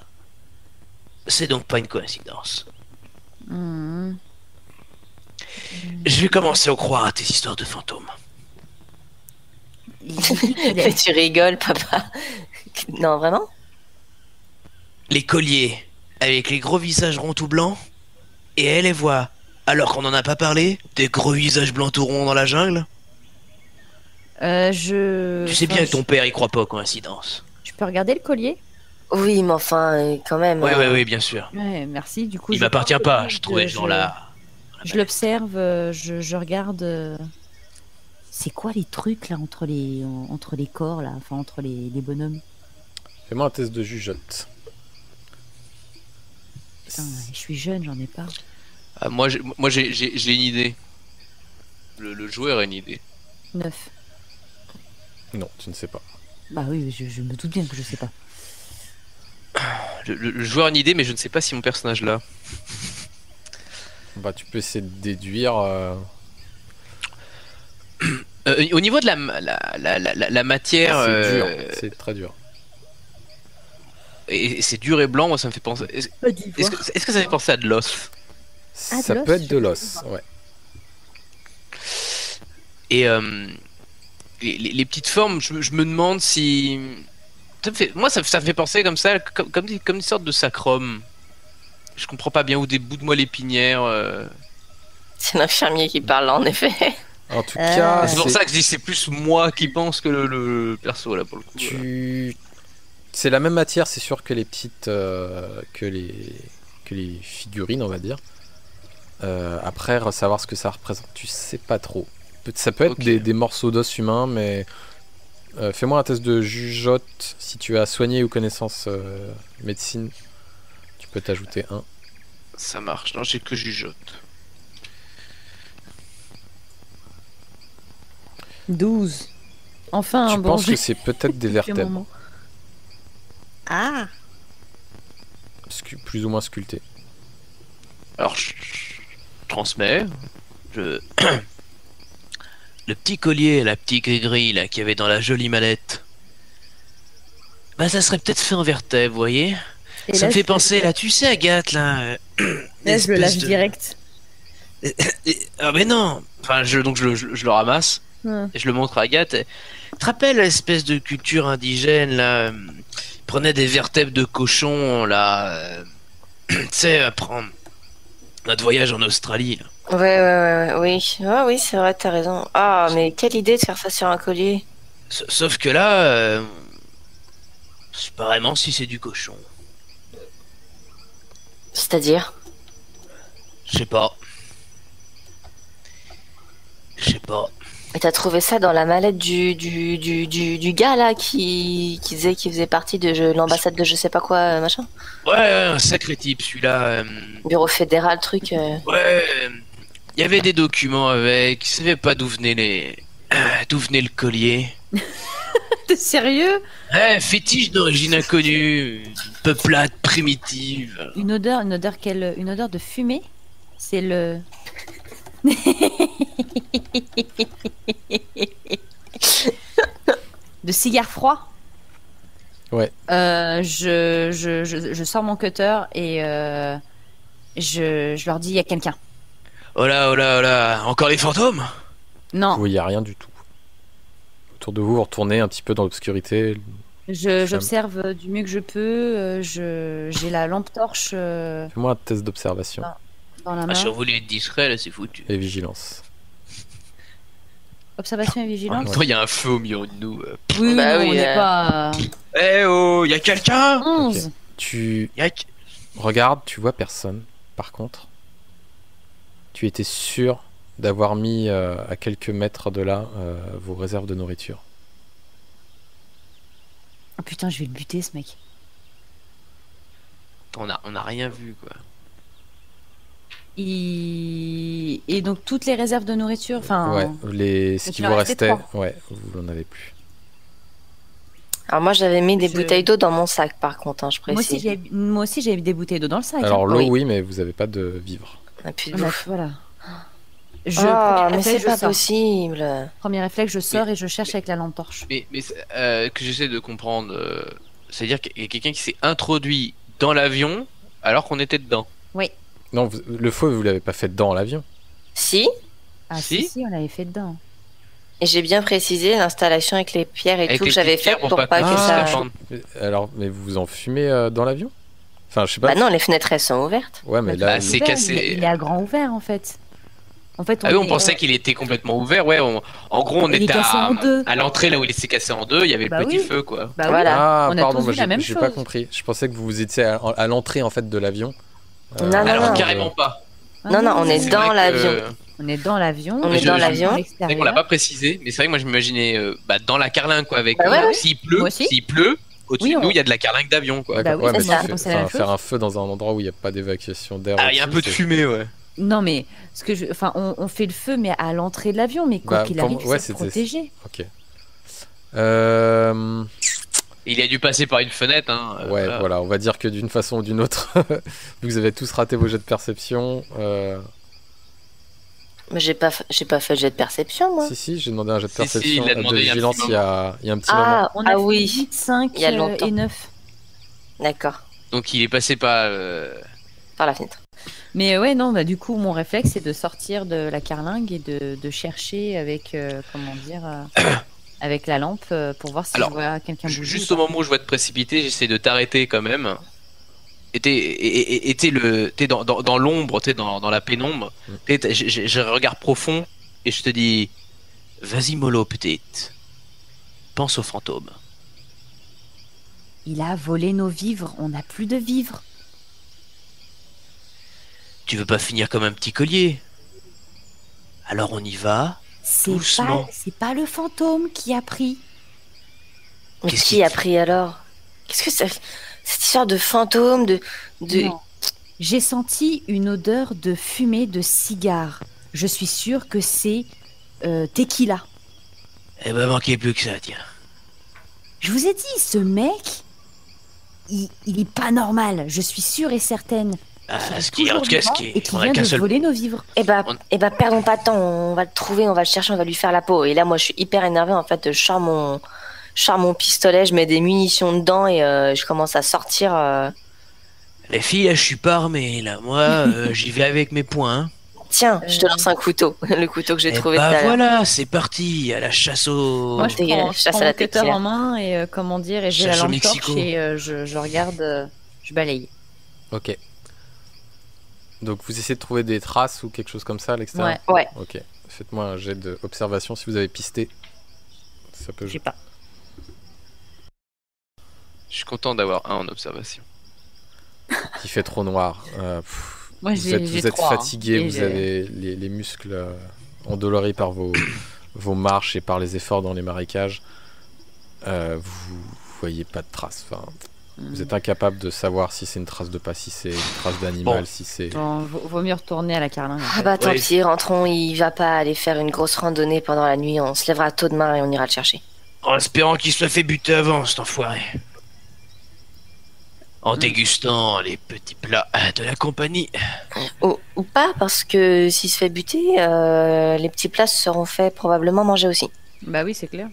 C'est donc pas une coïncidence. Hmm. Je vais commencer à croire à tes histoires de fantômes. Il dit qu'il mais est- tu rigoles, papa. Non, vraiment? Les colliers, avec les gros visages ronds tout blancs. Et elle les voit, alors qu'on en a pas parlé, des gros visages blancs tout ronds dans la jungle. Tu sais bien que ton père, il croit pas aux coïncidences. Tu peux regarder le collier? Oui, mais enfin, quand même. Oui, bien sûr. Ouais, merci. Du coup, Il je m'appartient prends le pas, collier, je trouvais genre là. Je l'observe, je regarde. C'est quoi les trucs là entre les corps là, enfin entre les bonhommes? Fais-moi un test de jugeote. Putain, je suis jeune, j'en ai pas. Ah, moi, j'ai une idée. Le joueur a une idée. 9. Non, tu ne sais pas. Bah oui, je me doute bien que je sais pas. Le joueur a une idée, mais je ne sais pas si mon personnage l'a. Bah, tu peux essayer de déduire. Au niveau de la matière, C'est dur, c'est très dur. et c'est dur et blanc, moi ça me fait penser. Est-ce que ça fait penser à de l'os? Ah, de Ça l'os, peut être je de sais l'os, pas. ouais. Et les petites formes, je me demande si. Moi ça me fait penser comme ça, comme une sorte de sacrum. Je comprends pas bien, ou des bouts de moelle épinière. C'est l'infirmier qui parle, en effet. En tout cas, C'est pour ça que je dis c'est plus moi qui pense que le perso là pour le coup. C'est la même matière, c'est sûr que les petites, que les figurines, on va dire. Après, savoir ce que ça représente, tu sais pas trop. Ça peut être Ok. des morceaux d'os humains, mais fais-moi un test de jugeote. Si tu as soigné ou connaissance médecine, tu peux t'ajouter un. Ça marche, non j'ai que jugeote. 12. Enfin, Tu un bon penses que jet. c'est peut-être des Depuis un vertèbres, moment. Ah. plus ou moins sculptées. Alors je transmets, je le petit collier, la petite gris-gris là qu'il y avait dans la jolie mallette. Bah ça serait peut-être fait en vertèbre, vous voyez. Et Ça là, me fait je- penser là, tu sais Agathe là. Là, je le l'espèce lâche de- direct. Ah mais non. Enfin donc je le ramasse Hmm. et je le montre à Agathe. Tu te rappelles l'espèce de culture indigène là, ils prenaient des vertèbres de cochon là, tu sais, à prendre notre voyage en Australie là. Oui. Ah oui, c'est vrai, t'as raison. Ah, mais quelle idée de faire ça sur un collier. Sauf que là, je sais pas vraiment si c'est du cochon. C'est-à-dire? Je sais pas. Je sais pas. Et t'as trouvé ça dans la mallette du gars là qui disait qu'il faisait partie de l'ambassade de je sais pas quoi, machin? Ouais, un sacré type celui-là. Bureau fédéral, truc. Ouais, il y avait des documents avec. Il savait pas d'où venait le collier. T'es sérieux? Fétiche d'origine inconnue, peuplade primitive. Une odeur une odeur de fumée? C'est le... de cigare froid? Ouais. Je sors mon cutter et je leur dis il y a quelqu'un. Oh là, oh là, oh là, encore les fantômes? Non, Vous voyez rien du tout. Autour de vous, vous retournez un petit peu dans l'obscurité. j'observe du mieux que je peux. J'ai la lampe torche Fais-moi un test d'observation dans la Ah, main. si on voulait être discret, là, c'est foutu. et vigilance. Observation et En vigilance. même temps, il y a un feu au milieu de nous. Oui, Bah non, oui, on n'est pas Eh oh, y a quelqu'un? 11. Tu Y a que- regardes, tu vois personne. Par contre, tu étais sûr d'avoir mis à quelques mètres de là vos réserves de nourriture. Oh putain, je vais le buter ce mec. On a rien vu, quoi. Et donc toutes les réserves de nourriture, enfin. Ouais, ce donc qui il en vous restait restait, trois. ouais, vous n'en avez plus. Alors moi j'avais mis des Je- bouteilles d'eau dans mon sac par contre, hein, je précise. Moi aussi j'avais des bouteilles d'eau dans le sac. Alors l'eau, Oui. oui, mais vous n'avez pas de vivre. Et puis de Hein. bouffe. Voilà. Oh, Premier mais c'est réflexe, je pas sors. possible. Premier réflexe, je sors et je cherche avec la lampe torche. Mais que j'essaie de comprendre, c'est-à-dire qu'il y a quelqu'un qui s'est introduit dans l'avion alors qu'on était dedans. Oui. Non, le feu, vous l'avez pas fait dans l'avion. Si, Ah Si. si, on l'avait fait dedans. et j'ai bien précisé l'installation avec les pierres et Avec tout les que j'avais petites pierres fait pour pas que que ça. scaphandre. Alors, mais vous en fumez dans l'avion? Enfin, je sais pas. Bah non, les fenêtres elles sont ouvertes. Ouais, mais Bah, là, bah, c'est ouvert, cassé. Il est à grand ouvert en fait. En fait, Ah oui, on est- pensait qu'il était complètement ouvert, ouais. En gros, on Il est était cassé en deux. à l'entrée, là où il s'est cassé en deux, il y avait Bah le petit oui. feu, quoi. Bah oui, Voilà. Ah, on a pardon, tous bah, vu la même j'ai pas chose. compris. Je pensais que vous étiez à l'entrée en fait de l'avion. Non, non, Alors, non. carrément pas. Ah Non, non, on est C'est dans vrai que, l'avion. On est dans l'avion. On est dans l'avion. à C'est vrai l'extérieur. qu'on l'a pas précisé, mais c'est vrai que moi je m'imaginais dans la carlingue, quoi, avec Bah ouais, ouais. s'il Moi aussi. pleut, au-dessus Oui, de on- nous, il y a de la carlingue d'avion, quoi. Bah oui, ouais, c'est mais ça. tu fais- C'est la même enfin, faire un feu dans un endroit où il n'y a pas d'évacuation d'air. Ah, il y a un au-dessus, peu de c'est- fumée, ouais. Non mais enfin on fait le feu mais à l'entrée de l'avion mais quoi Bah, qu'il pour arrive moi, ouais, c'est c'était- protégé. Ok. Il a dû passer par une fenêtre, hein. Ouais, voilà, on va dire que d'une façon ou d'une autre, vous avez tous raté vos jets de perception. Mais j'ai pas fait le jet de perception moi. Si, j'ai demandé un jet de Si, perception, il a de demandé il y a un vigilance petit il y a un petit moment. Ah, On a fait oui, 8, 5 Il y a longtemps. et 9. d'accord, Donc il est passé par. par la fenêtre. Mais ouais non bah du coup mon réflexe c'est de sortir de la carlingue et de chercher avec comment dire avec la lampe pour voir si Alors, je vois quelqu'un bouger. Juste ou au pas. moment où je vois te précipiter, j'essaie de t'arrêter quand même. Et t'es dans l'ombre, t'es dans la pénombre. J'ai un regard profond et je te dis, vas-y mollo petite, pense aux fantômes. Il a volé nos vivres, on n'a plus de vivres. Tu veux pas finir comme un petit collier? Alors on y va. Doucement. C'est pas le fantôme qui a pris. Mais Qu'est-ce qui qui- a pris alors? Qu'est-ce que c'est cette histoire de fantôme de Non. J'ai senti une odeur de fumée de cigare. Je suis sûre que c'est tequila. Eh ben manquez plus que ça, tiens. Je vous ai dit, ce mec, il est pas normal. Je suis sûre et certaine. Ce qui, en tout cas, ce qui et qui on a vient qu'un de seul. voler nos vivres. Eh bah, perdons pas de temps, on va le trouver, on va le chercher, on va lui faire la peau. Et là, moi, je suis hyper énervée, en fait, je sors mon pistolet, je mets des munitions dedans et je commence à sortir. Les filles, je suis pas armé, là. Moi, j'y vais avec mes poings. Hein. Tiens, je te lance un couteau, le couteau que j'ai Et trouvé tout bah à l'heure. voilà, c'est parti, à la chasse au... Moi, je prends chasse à mon la cutter tequila. en main et comment dire, et j'ai la Chasse au lampe torche Mexico. et je regarde, je balaye. Ok. Donc vous essayez de trouver des traces ou quelque chose comme ça à l'extérieur. Ouais. Ok. Faites-moi un jet d'observation si vous avez pisté. Ça peut. J'ai pas. Je suis content d'avoir un en observation. Il fait trop noir. Moi, Vous êtes trois, hein. fatigué, Et vous avez les muscles endoloris par vos marches et par les efforts dans les marécages. Vous voyez pas de traces. Enfin, vous êtes incapable de savoir si c'est une trace de pas, si c'est une trace d'animal, Bon. si c'est. Bon, vaut mieux retourner à la carlingue. en Ah fait. bah tant Ouais. pis, rentrons, il va pas aller faire une grosse randonnée pendant la nuit, on se lèvera tôt demain et on ira le chercher. En espérant qu'il soit fait buter avant, cet enfoiré. En dégustant les petits plats de la compagnie. Ou pas, parce que s'il se fait buter, les petits plats seront faits probablement manger aussi. Bah oui, c'est clair.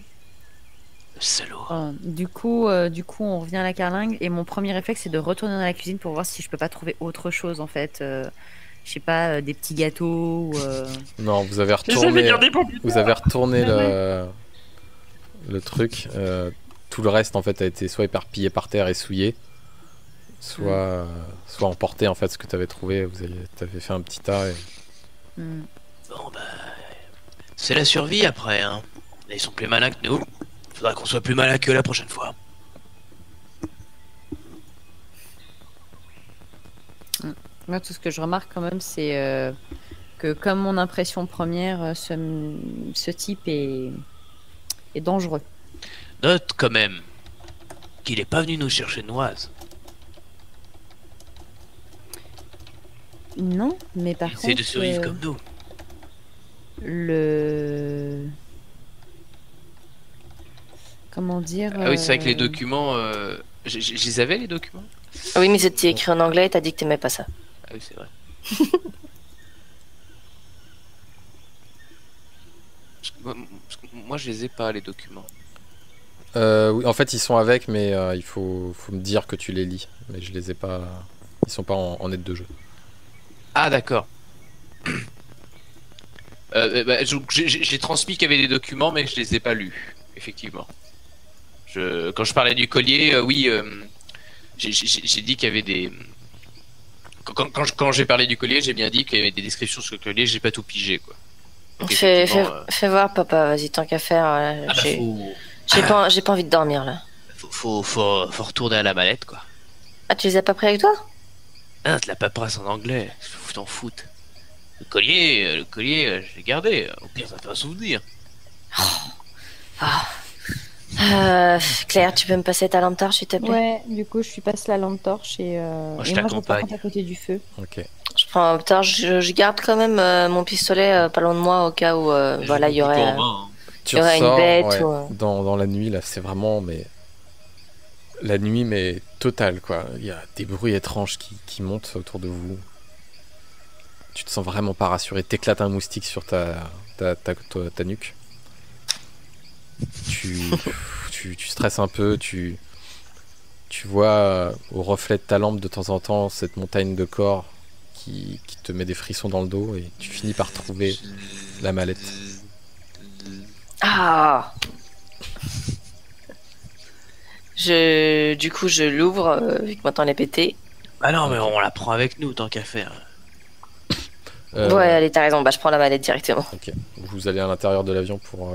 Le salaud. Du coup, on revient à la carlingue et mon premier réflexe, c'est de retourner dans la cuisine pour voir si je peux pas trouver autre chose en fait. Je sais pas, des petits gâteaux ou. Non, vous avez retourné. Vous avez retourné le truc. Tout le reste en fait a été soit éparpillé par terre et souillé, soit emporté en fait ce que tu avais trouvé. T'avais fait un petit tas. Et... Hmm. Bon bah... C'est la survie après, hein. Ils sont plus malins que nous. Faudra qu'on soit plus malins que la prochaine fois. Moi, tout ce que je remarque quand même, c'est que comme mon impression première, ce type est dangereux. Note quand même qu'il est pas venu nous chercher Noise. Non, mais par Il essaie contre, de survivre comme nous. comment dire Ah oui, c'est vrai que les documents. Je les avais les documents. Ah oui, mais c'était écrit en anglais et t'as dit que t'aimais pas ça. Ah oui, c'est vrai. Moi, je les ai pas les documents. Oui, en fait, ils sont avec, mais il faut me dire que tu les lis. Mais je les ai pas. Ils sont pas en aide de jeu. Ah d'accord. J'ai transmis qu'il y avait des documents, mais je les ai pas lus, effectivement. Quand je parlais du collier, oui, j'ai dit qu'il y avait des. Quand j'ai parlé du collier, j'ai bien dit qu'il y avait des descriptions sur le collier, j'ai pas tout pigé, quoi. Donc, Fais effectivement, voir, papa, vas-y, tant qu'à faire. J'ai pas envie de dormir là. Faut retourner à la mallette, quoi. Ah, tu les as pas pris avec toi? Ah, de la paperasse en anglais, faut t'en foutre. Le collier, je l'ai gardé. Au pire, ça fait un souvenir. Claire, tu peux me passer ta lampe torche, s'il te plaît? Ouais, du coup, je passe la lampe torche et Moi, je et moi, je t'accompagne. repars à côté du feu. Ok. Je prends la lampe torche, je garde quand même mon pistolet pas loin de moi au cas où voilà, il y aurait. Tu Il y aurait une ressors, bête ouais, ou- dans la nuit, là, c'est vraiment mais la nuit, mais totale, quoi. Il y a des bruits étranges qui montent autour de vous. Tu te sens vraiment pas rassuré. T'éclates un moustique sur ta nuque. Tu stresses un peu. Tu vois au reflet de ta lampe de temps en temps cette montagne de corps qui te met des frissons dans le dos et tu finis par trouver la mallette. Ah. Du coup, je l'ouvre vu que maintenant elle est pétée. Bah non, mais on la prend avec nous, tant qu'à faire. Ouais, allez, t'as raison. Bah, je prends la mallette directement. Ok. Vous allez à l'intérieur de l'avion pour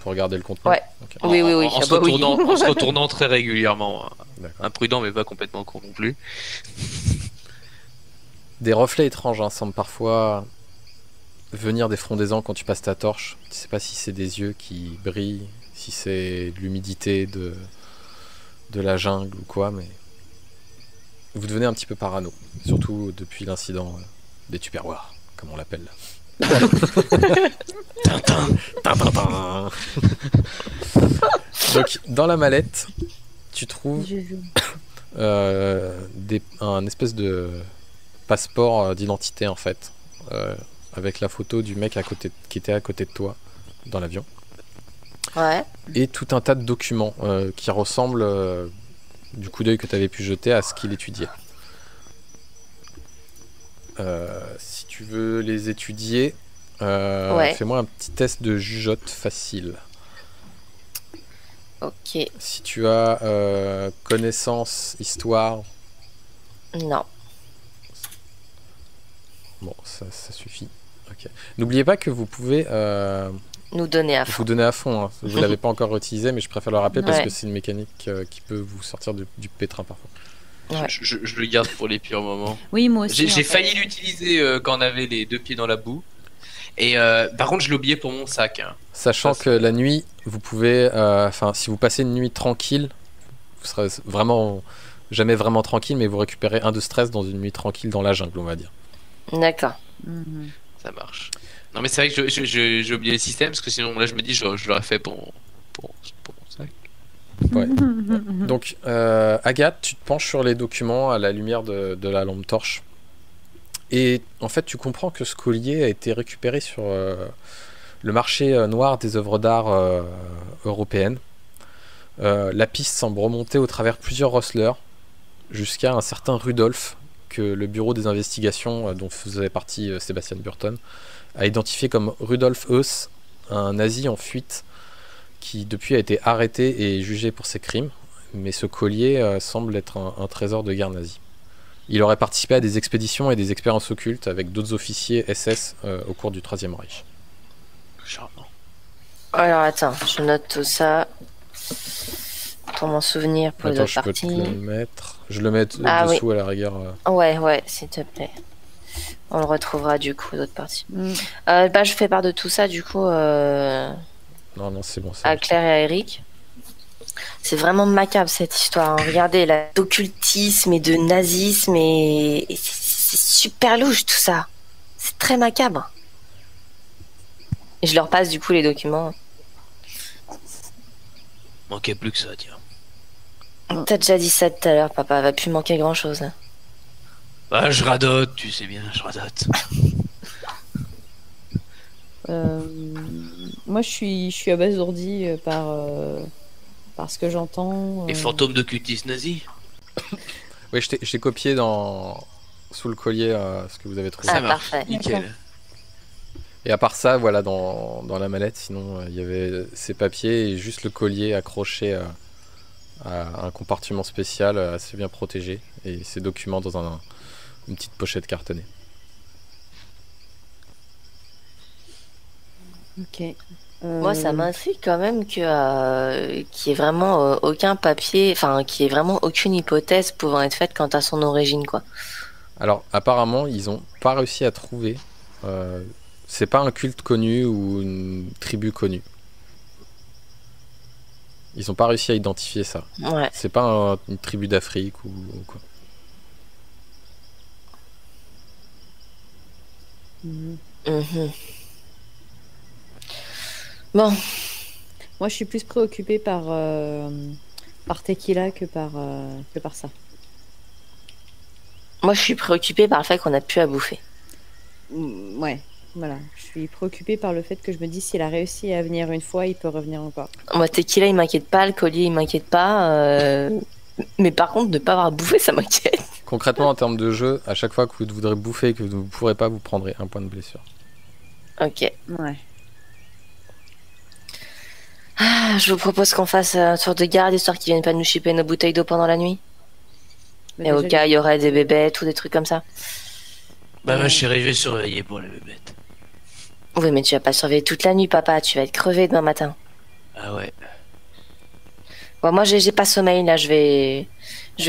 regarder le contenu. Ouais. Ok. Oui, oui, oui. En Ah se bah oui. retournant, en se retournant très régulièrement. D'accord. Imprudent, mais pas complètement con non plus. Des reflets étranges hein, semblent parfois venir des frondaisons quand tu passes ta torche. Tu sais pas si c'est des yeux qui brillent, si c'est de l'humidité de la jungle ou quoi, mais vous devenez un petit peu parano, surtout depuis l'incident des Tupperwares, comme on l'appelle. Tintin, tintin. Donc dans la mallette, tu trouves un espèce de passeport d'identité en fait, avec la photo du mec qui était à côté de toi dans l'avion. Ouais. Et tout un tas de documents qui ressemblent, du coup d'œil que tu avais pu jeter, à ce qu'il étudiait. Si tu veux les étudier, fais-moi un petit test de jugeote facile. Ok. Si tu as connaissance, histoire, Non. bon, ça suffit. Ok. N'oubliez pas que vous pouvez Nous donner à fond. vous donner à fond. Hein. Vous ne l'avez pas encore utilisé, mais je préfère le rappeler parce Ouais. que c'est une mécanique qui peut vous sortir du pétrin parfois. Ouais. Je le garde pour les pires moments. Oui, moi aussi. J'ai en fait. failli l'utiliser quand on avait les 2 pieds dans la boue. Et par contre, je l'ai oublié pour mon sac. Hein. Sachant Ça, que la nuit, vous pouvez, si vous passez une nuit tranquille, vous serez vraiment jamais vraiment tranquille, mais vous récupérez 1 de stress dans une nuit tranquille dans la jungle, on va dire. D'accord. Mhm. Ça marche. Non, mais c'est vrai que j'ai oublié le système parce que sinon, là, je me dis, je l'aurais fait pour mon sac. Ouais. Donc, Agathe, tu te penches sur les documents à la lumière de la lampe torche. Et en fait, tu comprends que ce collier a été récupéré sur le marché noir des œuvres d'art européennes. La piste semble remonter au travers plusieurs rustlers jusqu'à un certain Rudolf que le bureau des investigations dont faisait partie Sébastien Burton a identifié comme Rudolf Heuss, un nazi en fuite qui depuis a été arrêté et jugé pour ses crimes. Mais ce collier semble être un trésor de guerre nazi. Il aurait participé à des expéditions et des expériences occultes avec d'autres officiers SS au cours du Troisième Reich. Charmant. Alors attends, je note tout ça pour m'en souvenir pour les Attends, autres je peux te parties. le mettre. Je le mets Ah dessous à la rigueur. Ouais, s'il te plaît. On le retrouvera du coup, d'autres parties. Mm. Je fais part de tout ça du coup Non, c'est bon. à Claire et à Eric. C'est vraiment macabre cette histoire. Hein. Regardez, là, d'occultisme et de nazisme et c'est super louche tout ça. C'est très macabre. Et je leur passe du coup les documents. Manquait plus que ça, tiens. T'as déjà dit ça tout à l'heure, papa. Va plus manquer grand chose. Bah, je radote, tu sais bien, je radote. Moi, je suis abasourdi par ce que j'entends. Les fantômes de cutis nazis. Oui, je t'ai copié sous le collier ce que vous avez trouvé. Ah, Ça marche, parfait. nickel. Et à part ça, voilà, dans la mallette, sinon il y avait ces papiers et juste le collier accroché à un compartiment spécial assez bien protégé et ces documents dans une petite pochette cartonnée. Ok. Moi, ça m'intrigue quand même qu'il y ait vraiment aucun papier, enfin, qu'il y ait vraiment aucune hypothèse pouvant être faite quant à son origine, quoi. Alors apparemment, ils ont pas réussi à trouver. C'est pas un culte connu ou une tribu connue. Ils ont pas réussi à identifier ça. Ouais. C'est pas une tribu d'Afrique ou quoi. Mhm. Mhm. Bon, Moi, je suis plus préoccupée par Tequila que par ça. moi, je suis préoccupée par le fait qu'on a plus à bouffer. Ouais, voilà. Je suis préoccupée par le fait que je me dis s'il a réussi à venir une fois, il peut revenir encore. Moi, Tequila, il m'inquiète pas, le collier, il m'inquiète pas. Mais par contre, ne pas avoir bouffé, ça m'inquiète. Concrètement, en termes de jeu, à chaque fois que vous voudrez bouffer et que vous ne pourrez pas, vous prendrez un point de blessure. Ok. Ouais. Ah, je vous propose qu'on fasse un tour de garde, histoire qu'ils viennent pas nous chipper nos bouteilles d'eau pendant la nuit. Mais Et au déjà, cas, il y aurait des bébêtes ou des trucs comme ça. Bah, ma chérie, je vais surveiller pour les bébêtes. Oui, mais tu vas pas surveiller toute la nuit, papa. Tu vas être crevé demain matin. Ah ouais. Bon, moi, j'ai pas sommeil, là. Je vais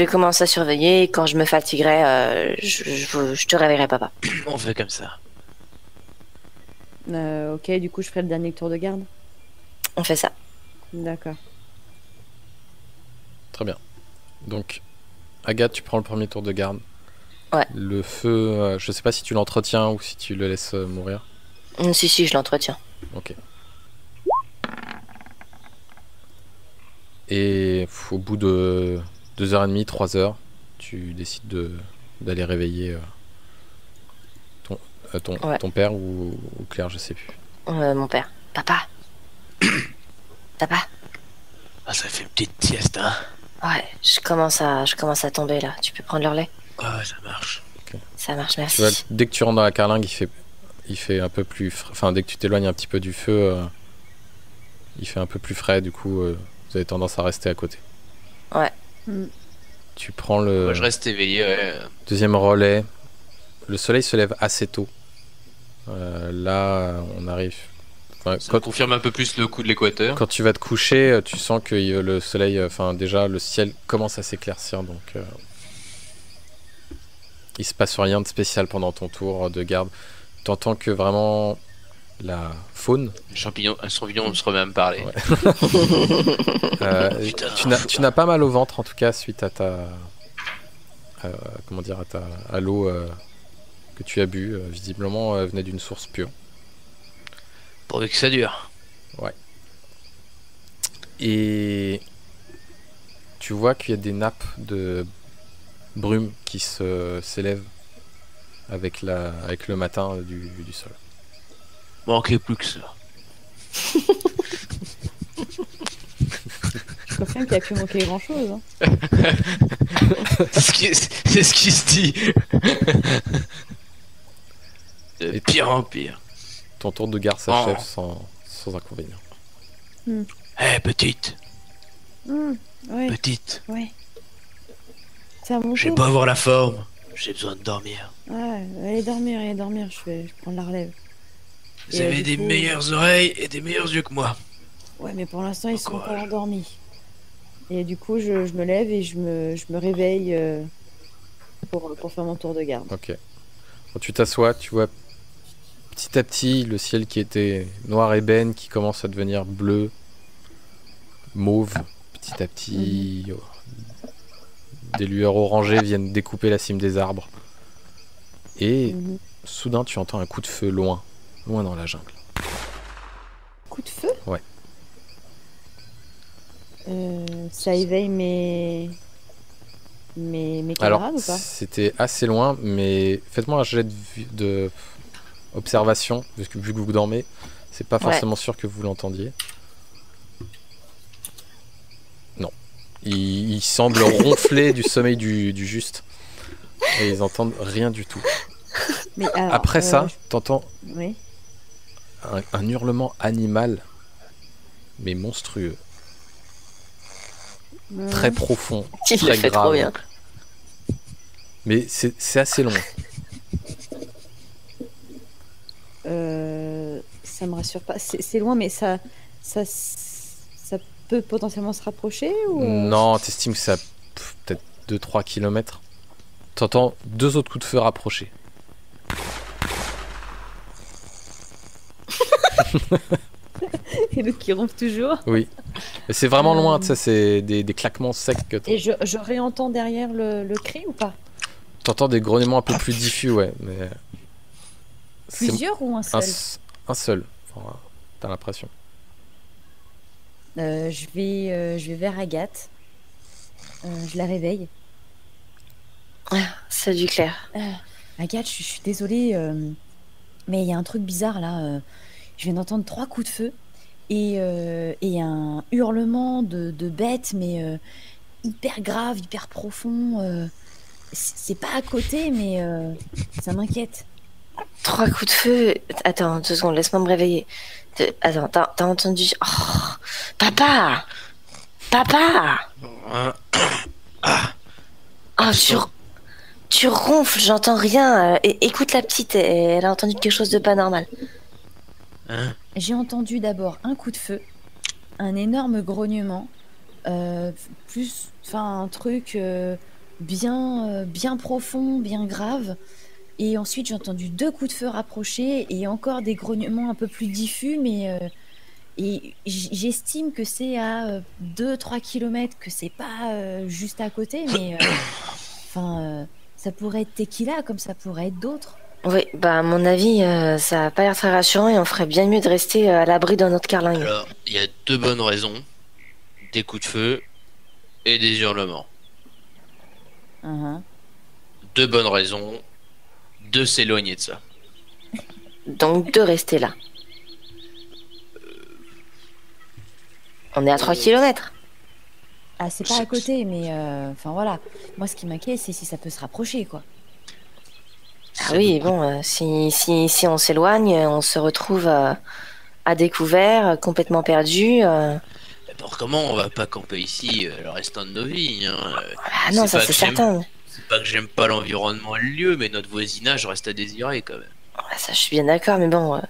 commencer à surveiller. Et quand je me fatiguerai, je te réveillerai, papa. On fait comme ça. Ok, du coup, je ferai le dernier tour de garde. On fait ça. D'accord. Très bien. Donc, Agathe, tu prends le premier tour de garde. Ouais. Le feu, je sais pas si tu l'entretiens ou si tu le laisses mourir. Si, je l'entretiens. Ok. Et au bout de 2h30, 3h, tu décides d'aller réveiller ton père ou Claire, je sais plus. Mon père. Papa. Papa. Ah, ça fait une petite sieste, hein. Ouais, je commence à tomber là. Tu peux prendre le relais? Ouais, ça marche. Ça marche, Tu merci. vois, dès que tu rentres dans la carlingue, il fait un peu plus... Enfin, dès que tu t'éloignes un petit peu du feu, il fait un peu plus frais, du coup, vous avez tendance à rester à côté. Ouais. Tu prends le Moi, je reste éveillé, ouais. deuxième relais. Le soleil se lève assez tôt. Là, on arrive... Enfin, Ça confirme un peu plus le coup de l'équateur. quand tu vas te coucher, tu sens que le soleil... Enfin, déjà, le ciel commence à s'éclaircir, donc... il se passe rien de spécial pendant ton tour de garde. T'entends que vraiment la faune... Un champignon se remet à me parler. Ouais. Putain. Tu n'as pas mal au ventre en tout cas suite à à l'eau que tu as bu. Visiblement venait d'une source pure. Pourvu que ça dure. Et tu vois qu'il y a des nappes de brume qui s'élèvent avec le matin du sol. Manquait plus que ça. Je confirme qu'il n'y a pu manquer grand-chose. Hein. C'est ce qui se dit. De Et pire en pire. Ton tour de garde s'achève sans inconvénient. Eh, petite, Ouais, petite. ouais. C'est à mon J'ai tour. beau avoir la forme, j'ai besoin de dormir. Ouais, allez dormir, je prends la relève. Vous Et, avez du des coup- meilleures oreilles et des meilleurs yeux que moi. Ouais, mais pour l'instant, ils sont Courage. pas endormis. Et du coup, je me lève et je me réveille pour faire mon tour de garde. Ok. Quand tu t'assois, tu vois petit à petit le ciel qui était noir ébène qui commence à devenir bleu, mauve. Petit à petit, des lueurs orangées viennent découper la cime des arbres. Et Mhm. soudain, tu entends un coup de feu loin dans la jungle. Coup de feu? Ouais. Ça éveille mes Alors, camarades ou pas? c'était assez loin, mais faites-moi un jet de observation, vu que vous dormez. C'est pas forcément sûr que vous l'entendiez. Non. Ils semblent ronfler du sommeil du juste. Et ils entendent rien du tout. Mais alors, Après ça, t'entends oui. un hurlement animal, mais monstrueux. Très profond, Il très le fait grave. trop bien. Mais c'est assez long. Ça me rassure pas. C'est loin, mais ça peut potentiellement se rapprocher ou Non, t'estimes que ça peut-être 2-3 km. T'entends 2 autres coups de feu rapprochés. Et l'autre qui ronfle toujours. Oui. Mais c'est vraiment loin, ça, c'est des claquements secs que Et je réentends derrière le cri ou pas? t'entends des grognements un peu plus diffus, ouais. Mais c'est Plusieurs ou un seul? un seul. Enfin, t'as l'impression. Je vais vers Agathe. Je la réveille. Salut Claire. Agathe, je suis désolée, mais il y a un truc bizarre là. Je viens d'entendre 3 coups de feu et un hurlement de bête, mais hyper grave, hyper profond. C'est pas à côté, mais ça m'inquiète. 3 coups de feu. Attends, 2 secondes, laisse-moi me réveiller. Attends, t'as entendu... Oh, papa! Papa! Oh, tu ronfles, j'entends rien. Écoute la petite, elle a entendu quelque chose de pas normal. Hein? J'ai entendu d'abord un coup de feu, un énorme grognement, enfin un truc bien profond, bien grave. Et ensuite j'ai entendu 2 coups de feu rapprochés et encore des grognements un peu plus diffus, mais et j'estime que c'est à 2-3 km, que c'est pas juste à côté, mais enfin ça pourrait être Tequila comme ça pourrait être d'autres. Oui, bah à mon avis, ça a pas l'air très rassurant et on ferait bien mieux de rester à l'abri dans notre carlingue. Alors, il y a 2 bonnes raisons. Des coups de feu et des hurlements. Mhm. 2 bonnes raisons de s'éloigner de ça. Donc de rester là. On est à 3 kilomètres. Ah, c'est pas à côté, mais enfin voilà. Moi, ce qui m'inquiète, c'est si ça peut se rapprocher, quoi. Ah oui, bon, si on s'éloigne, on se retrouve à découvert, complètement perdu. D'abord, comment on va pas camper ici le restant de nos vies, hein. Ah non, ça c'est certain. C'est pas que j'aime pas l'environnement et le lieu, mais notre voisinage reste à désirer quand même. Ah, ça, je suis bien d'accord, mais bon,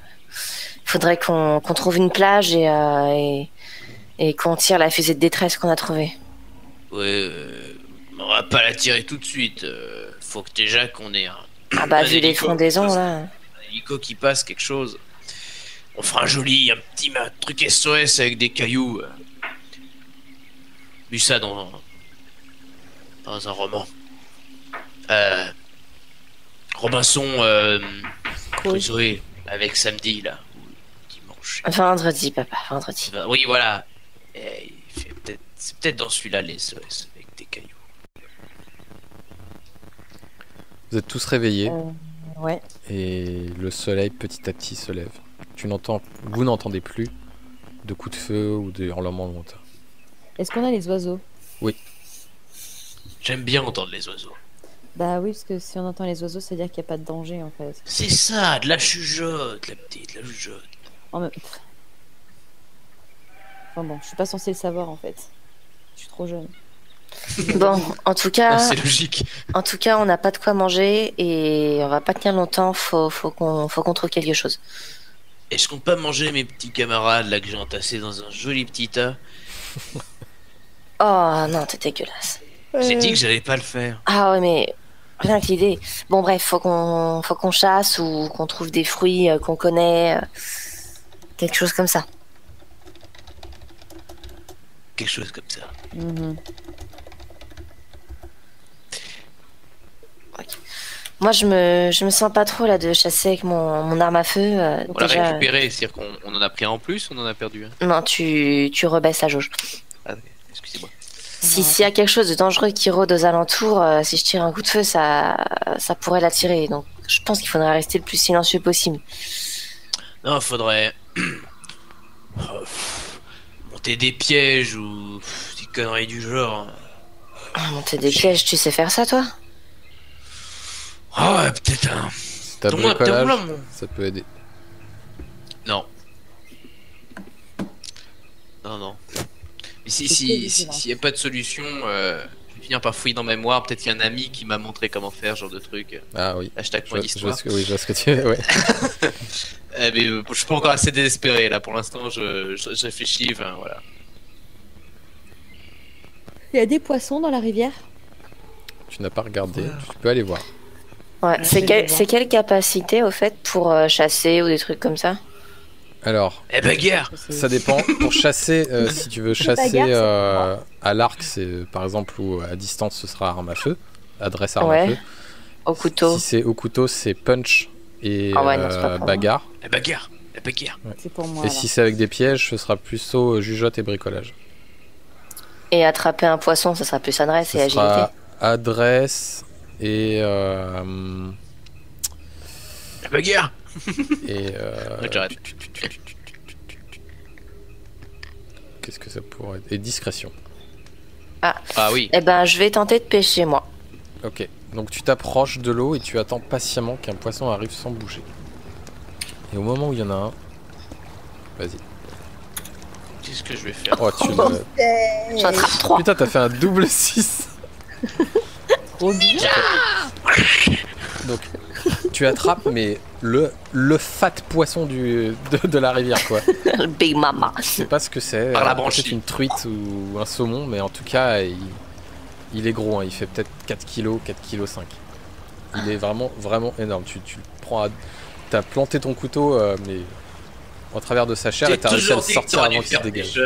faudrait qu'on trouve une plage et qu'on tire la fusée de détresse qu'on a trouvée. Ouais, on va pas la tirer tout de suite. Faut que déjà qu'on ait Ah bah, un vu les hélico frondaisons, qui passe, là. un hélico qui passe, quelque chose. On fera un petit truc SOS avec des cailloux. Vu ça dans un roman. Robinson Crusoe avec samedi là, ou dimanche. Vendredi, papa, vendredi. Oui, voilà. C'est peut-être dans celui-là les SOS avec des cailloux. Vous êtes tous réveillés Ouais. et le soleil petit à petit se lève. Vous n'entendez plus de coups de feu ou de hurlements lointains. Est-ce qu'on a les oiseaux? J'aime bien entendre les oiseaux. Bah oui, parce que si on entend les oiseaux, ça veut dire qu'il n'y a pas de danger, en fait. C'est ça, de la chuchote, la petite, la chuchote. Enfin bon, je suis pas censée le savoir, en fait. Je suis trop jeune. Bon, en tout cas, C'est logique. on n'a pas de quoi manger et on va pas tenir longtemps. Faut qu'on trouve quelque chose. Est-ce qu'on peut pas manger mes petits camarades là que j'ai entassés dans un joli petit tas? Oh non, t'es dégueulasse. J'ai dit que j'allais pas le faire. Ah ouais, mais rien que l'idée. Bon bref, faut qu'on chasse ou qu'on trouve des fruits qu'on connaît, quelque chose comme ça. Quelque chose comme ça. Mhm. Moi, je me sens pas trop là de chasser avec mon arme à feu. On l'a Déjà, récupéré, c'est-à-dire qu'on en a pris un en plus ou on en a perdu un? non, tu rebaisses la jauge. Ah, excusez-moi. S'il y a quelque chose de dangereux qui rôde aux alentours, si je tire un coup de feu, ça pourrait l'attirer. Donc, je pense qu'il faudrait rester le plus silencieux possible. Non, faudrait monter des pièges ou des conneries du genre. Monter des pièges, tu sais faire ça, toi? Ah, ouais, peut-être un. Si t'as Donne-moi- bricolage, donne-moi mon- ça peut aider. Non. Non. Mais C'est s'il vigilant. n'y a pas de solution, je vais finir par fouiller dans ma mémoire. Peut-être qu'il y a un ami qui m'a montré comment faire ce genre de truc. Ah oui. Hashtag Je point vois, d'histoire. oui, je vois ce que tu veux. Ouais. Mais je suis pas encore assez désespéré là. Pour l'instant, je réfléchis. Enfin, voilà. Il y a des poissons dans la rivière? Tu n'as pas regardé, tu peux aller voir. Ouais. je vais le voir. C'est quelle capacité, au fait, pour chasser ou des trucs comme ça? Alors, Eh bagarre! ça dépend. Pour chasser, si tu veux chasser bagarre, à l'arc, c'est par exemple, ou à distance, ce sera arme à feu, adresse arme à Ouais. feu. Au couteau. Si c'est au couteau, c'est punch et Ah ouais, non, c'est pas pour moi. bagarre. La bagarre! La bagarre! C'est pour moi. Et alors. si c'est avec des pièges, ce sera plutôt jugeote et bricolage. Et attraper un poisson, ça sera plus adresse et Ce agilité. sera adresse et La bagarre! et Ouais, j'arrête. qu'est-ce que ça pourrait être? Et discrétion. Ah oui. Eh ben, je vais tenter de pêcher, moi. Ok. Donc tu t'approches de l'eau et tu attends patiemment qu'un poisson arrive sans bouger. Et au moment où il y en a un, vas-y. Qu'est-ce que je vais faire? Oh, tu le... J'en attrape 3. Putain, t'as fait un double 6. Trop bien. Donc, tu attrapes, mais le fat poisson de la rivière, quoi. Big Mama. Je sais pas ce que c'est. Par la Peut-être branchie. une truite ou un saumon, mais en tout cas, il est gros. Hein. Il fait peut-être 4 kg, 4 kg 5. Il est vraiment, vraiment énorme. Tu le prends à... T'as planté ton couteau, mais en travers de sa chair, et t'as réussi à le sortir avant qu'il se dégage.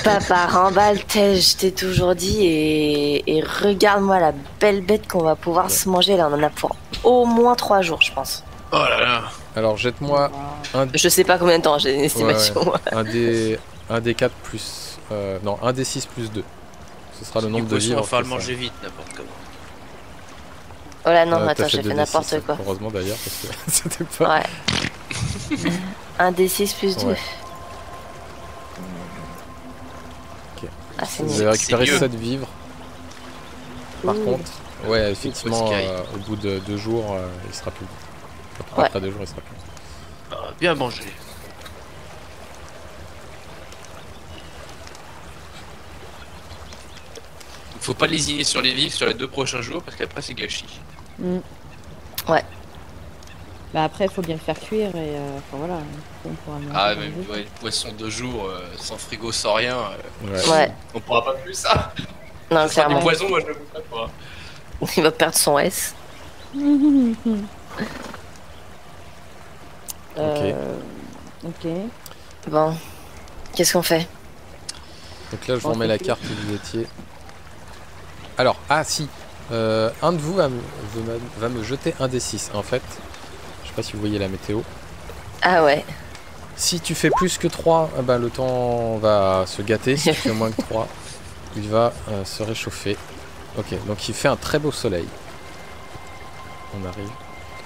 Papa, remballe-t-elle, je t'ai toujours dit, et regarde-moi la belle bête qu'on va pouvoir se manger. Là, on en a pour au moins 3 jours, je pense. Oh là là. Alors, jette-moi Je sais pas combien de temps, j'ai une estimation. un des 4 plus... non, un des 6 plus 2. Ce sera le nombre de poisson, vivres. on va falloir le que ça- manger vite, n'importe comment. Oh là non, T'as attends, j'ai deux fait D6, n'importe quoi. Heureusement d'ailleurs, parce que c'était pas. Ouais. Un D6 plus 2. Ouais. Ok. Ah, c'est Vous nul. avez récupéré mieux. 7 vivres. Par Ouh. contre, ouais, effectivement, Sky. au bout de 2 jours, il sera plus. Ouais. Après 2 jours, il sera plus. Bien mangé. Faut pas lésiner sur les vifs sur les 2 prochains jours parce qu'après c'est gâchis. Mm. Ouais. Bah après, il faut bien le faire cuire et enfin voilà. On pourra le manger Ah, quand même on veut. ouais, poisson 2 jours sans frigo, sans rien, Ouais. Ouais. on pourra pas plus ça. Non, Ça sera du clairement. poison, moi je le boufferai pas. Il va perdre son S. Ok. Bon. Qu'est-ce qu'on fait? Donc là, je vous Bon, remets c'est la tout. carte où vous étiez. Alors, ah si, un de vous va me jeter un des 6. En fait, je sais pas si vous voyez la météo. Ah ouais. Si tu fais plus que 3, ben, le temps va se gâter. Si tu fais moins que 3, il va se réchauffer. Ok, donc il fait un très beau soleil. On arrive.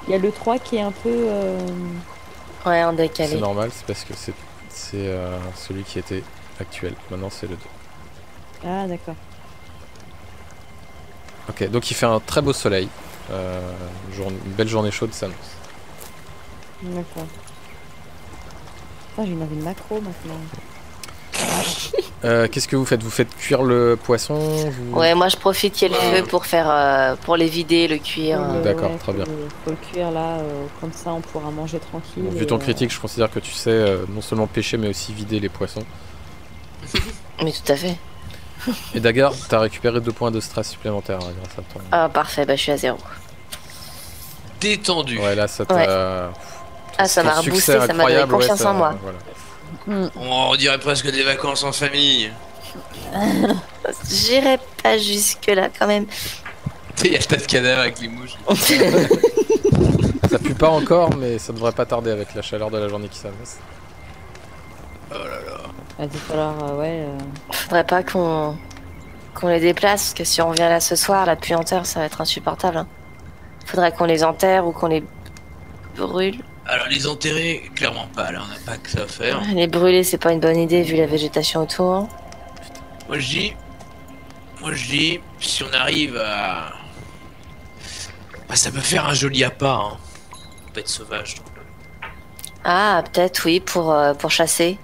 Il y a le 3 qui est un peu. Ouais, en C'est décalé. normal, c'est parce que c'est celui qui était actuel. Maintenant, c'est le 2. Ah, d'accord. Ok, donc il fait un très beau soleil. Une belle journée chaude s'annonce. D'accord. Putain, j'ai une envie de macro maintenant. Qu'est-ce que vous faites? Vous faites cuire le poisson vous... Ouais, moi je profite qu'il y ait le feu pour faire, pour les vider, le cuire. D'accord, très bien. Faut le cuire là, comme ça on pourra manger tranquille. Bon, vu et, ton critique, je considère que tu sais non seulement pêcher mais aussi vider les poissons. Mais tout à fait. Et d'ailleurs, t'as récupéré 2 points de stress supplémentaires grâce à toi. Ah, parfait, bah je suis à 0. Détendu. Ouais, là ça t'a. Ouais. Ah, ça ton m'a succès reboosté, ça m'a donné incroyable, confiance ça- en moi. voilà. On dirait presque des vacances en famille. J'irai pas jusque là quand même. Tu sais, il y a le tas de cadavres avec les mouches. Ça pue pas encore, mais ça devrait pas tarder avec la chaleur de la journée qui s'annonce. Oh là là. Il va falloir, ouais. Faudrait pas qu'on les déplace, parce que si on revient là ce soir, la puanteur, ça va être insupportable. Hein. Faudrait qu'on les enterre ou qu'on les brûle. Alors les enterrer, clairement pas, là on n'a pas que ça à faire. Les brûler, c'est pas une bonne idée vu la végétation autour. Moi je dis, si on arrive à... Bah, ça peut faire un joli appât, hein. Bête sauvage. Ah, peut-être oui, pour chasser.